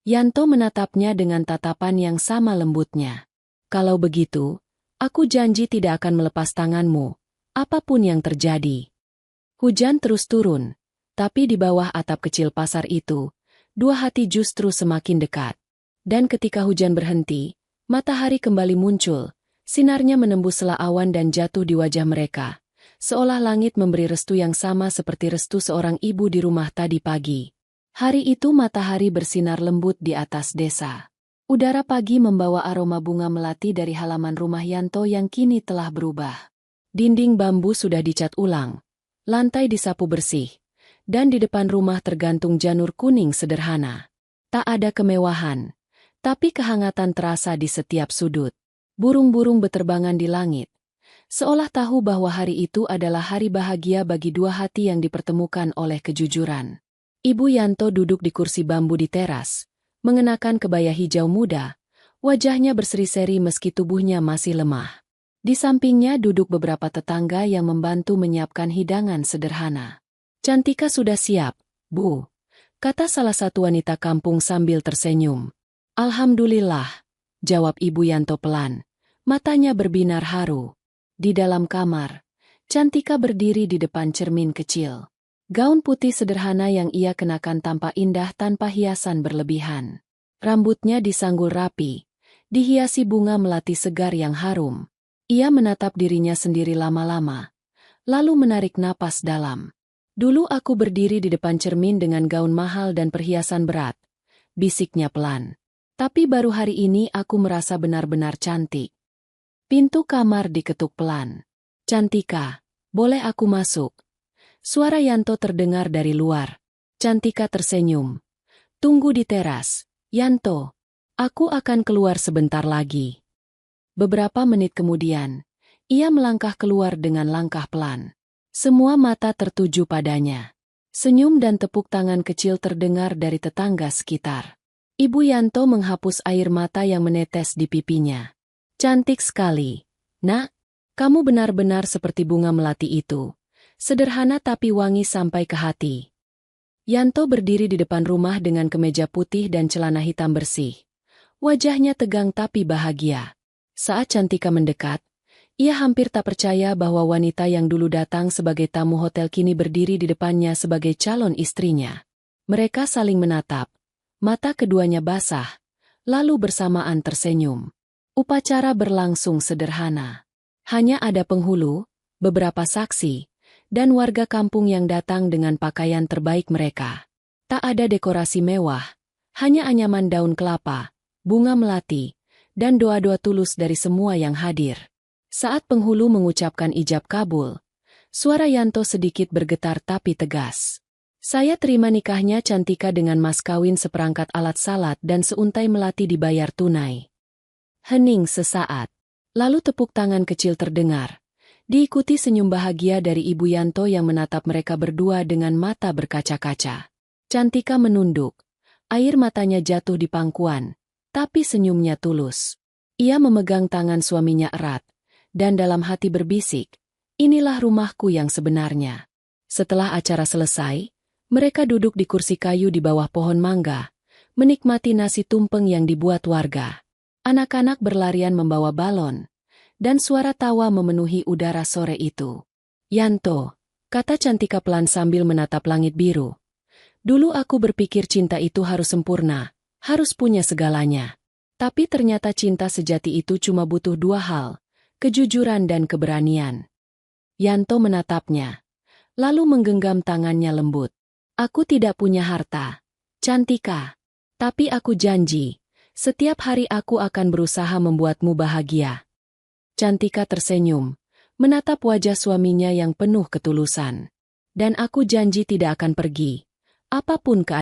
Yanto menatapnya dengan tatapan yang sama lembutnya. Kalau begitu, aku janji tidak akan melepas tanganmu, apapun yang terjadi. Hujan terus turun, tapi di bawah atap kecil pasar itu, 2 hati justru semakin dekat. Dan ketika hujan berhenti, matahari kembali muncul, sinarnya menembus sela awan dan jatuh di wajah mereka, seolah langit memberi restu yang sama seperti restu seorang ibu di rumah tadi pagi. Hari itu matahari bersinar lembut di atas desa. Udara pagi membawa aroma bunga melati dari halaman rumah Yanto yang kini telah berubah. Dinding bambu sudah dicat ulang, lantai disapu bersih, dan di depan rumah tergantung janur kuning sederhana. Tak ada kemewahan, tapi kehangatan terasa di setiap sudut. Burung-burung beterbangan di langit, seolah tahu bahwa hari itu adalah hari bahagia bagi dua hati yang dipertemukan oleh kejujuran. Ibu Yanto duduk di kursi bambu di teras, mengenakan kebaya hijau muda, wajahnya berseri-seri meski tubuhnya masih lemah. Di sampingnya duduk beberapa tetangga yang membantu menyiapkan hidangan sederhana. "Cantika sudah siap, Bu," kata salah satu wanita kampung sambil tersenyum. "Alhamdulillah," jawab Ibu Yanto pelan, matanya berbinar haru. Di dalam kamar, Cantika berdiri di depan cermin kecil. Gaun putih sederhana yang ia kenakan tampak indah tanpa hiasan berlebihan. Rambutnya disanggul rapi, dihiasi bunga melati segar yang harum. Ia menatap dirinya sendiri lama-lama, lalu menarik napas dalam. "Dulu aku berdiri di depan cermin dengan gaun mahal dan perhiasan berat," bisiknya pelan. "Tapi baru hari ini aku merasa benar-benar cantik." Pintu kamar diketuk pelan. "Cantika, boleh aku masuk?" Suara Yanto terdengar dari luar. Cantika tersenyum. "Tunggu di teras, Yanto. Aku akan keluar sebentar lagi." Beberapa menit kemudian, ia melangkah keluar dengan langkah pelan. Semua mata tertuju padanya. Senyum dan tepuk tangan kecil terdengar dari tetangga sekitar. Ibu Yanto menghapus air mata yang menetes di pipinya. "Cantik sekali, Nak. Kamu benar-benar seperti bunga melati itu. Sederhana tapi wangi sampai ke hati." Yanto berdiri di depan rumah dengan kemeja putih dan celana hitam bersih. Wajahnya tegang tapi bahagia. Saat Cantika mendekat, ia hampir tak percaya bahwa wanita yang dulu datang sebagai tamu hotel kini berdiri di depannya sebagai calon istrinya. Mereka saling menatap, mata keduanya basah, lalu bersamaan tersenyum. Upacara berlangsung sederhana. Hanya ada penghulu, beberapa saksi, dan warga kampung yang datang dengan pakaian terbaik mereka. Tak ada dekorasi mewah, hanya anyaman daun kelapa, bunga melati, dan doa-doa tulus dari semua yang hadir. Saat penghulu mengucapkan ijab kabul, suara Yanto sedikit bergetar tapi tegas. "Saya terima nikahnya Cantika dengan mas kawin seperangkat alat salat dan seuntai melati dibayar tunai." Hening sesaat, lalu tepuk tangan kecil terdengar, diikuti senyum bahagia dari Ibu Yanto yang menatap mereka berdua dengan mata berkaca-kaca. Cantika menunduk, air matanya jatuh di pangkuan, tapi senyumnya tulus. Ia memegang tangan suaminya erat, dan dalam hati berbisik, "Inilah rumahku yang sebenarnya." Setelah acara selesai, mereka duduk di kursi kayu di bawah pohon mangga, menikmati nasi tumpeng yang dibuat warga. Anak-anak berlarian membawa balon, dan suara tawa memenuhi udara sore itu. "Yanto," kata Cantika pelan sambil menatap langit biru. "Dulu aku berpikir cinta itu harus sempurna, harus punya segalanya. Tapi ternyata cinta sejati itu cuma butuh dua hal, kejujuran dan keberanian." Yanto menatapnya, lalu menggenggam tangannya lembut. "Aku tidak punya harta, Cantika. Tapi aku janji, setiap hari aku akan berusaha membuatmu bahagia." Cantika tersenyum, menatap wajah suaminya yang penuh ketulusan. "Dan aku janji tidak akan pergi, apapun keadaannya."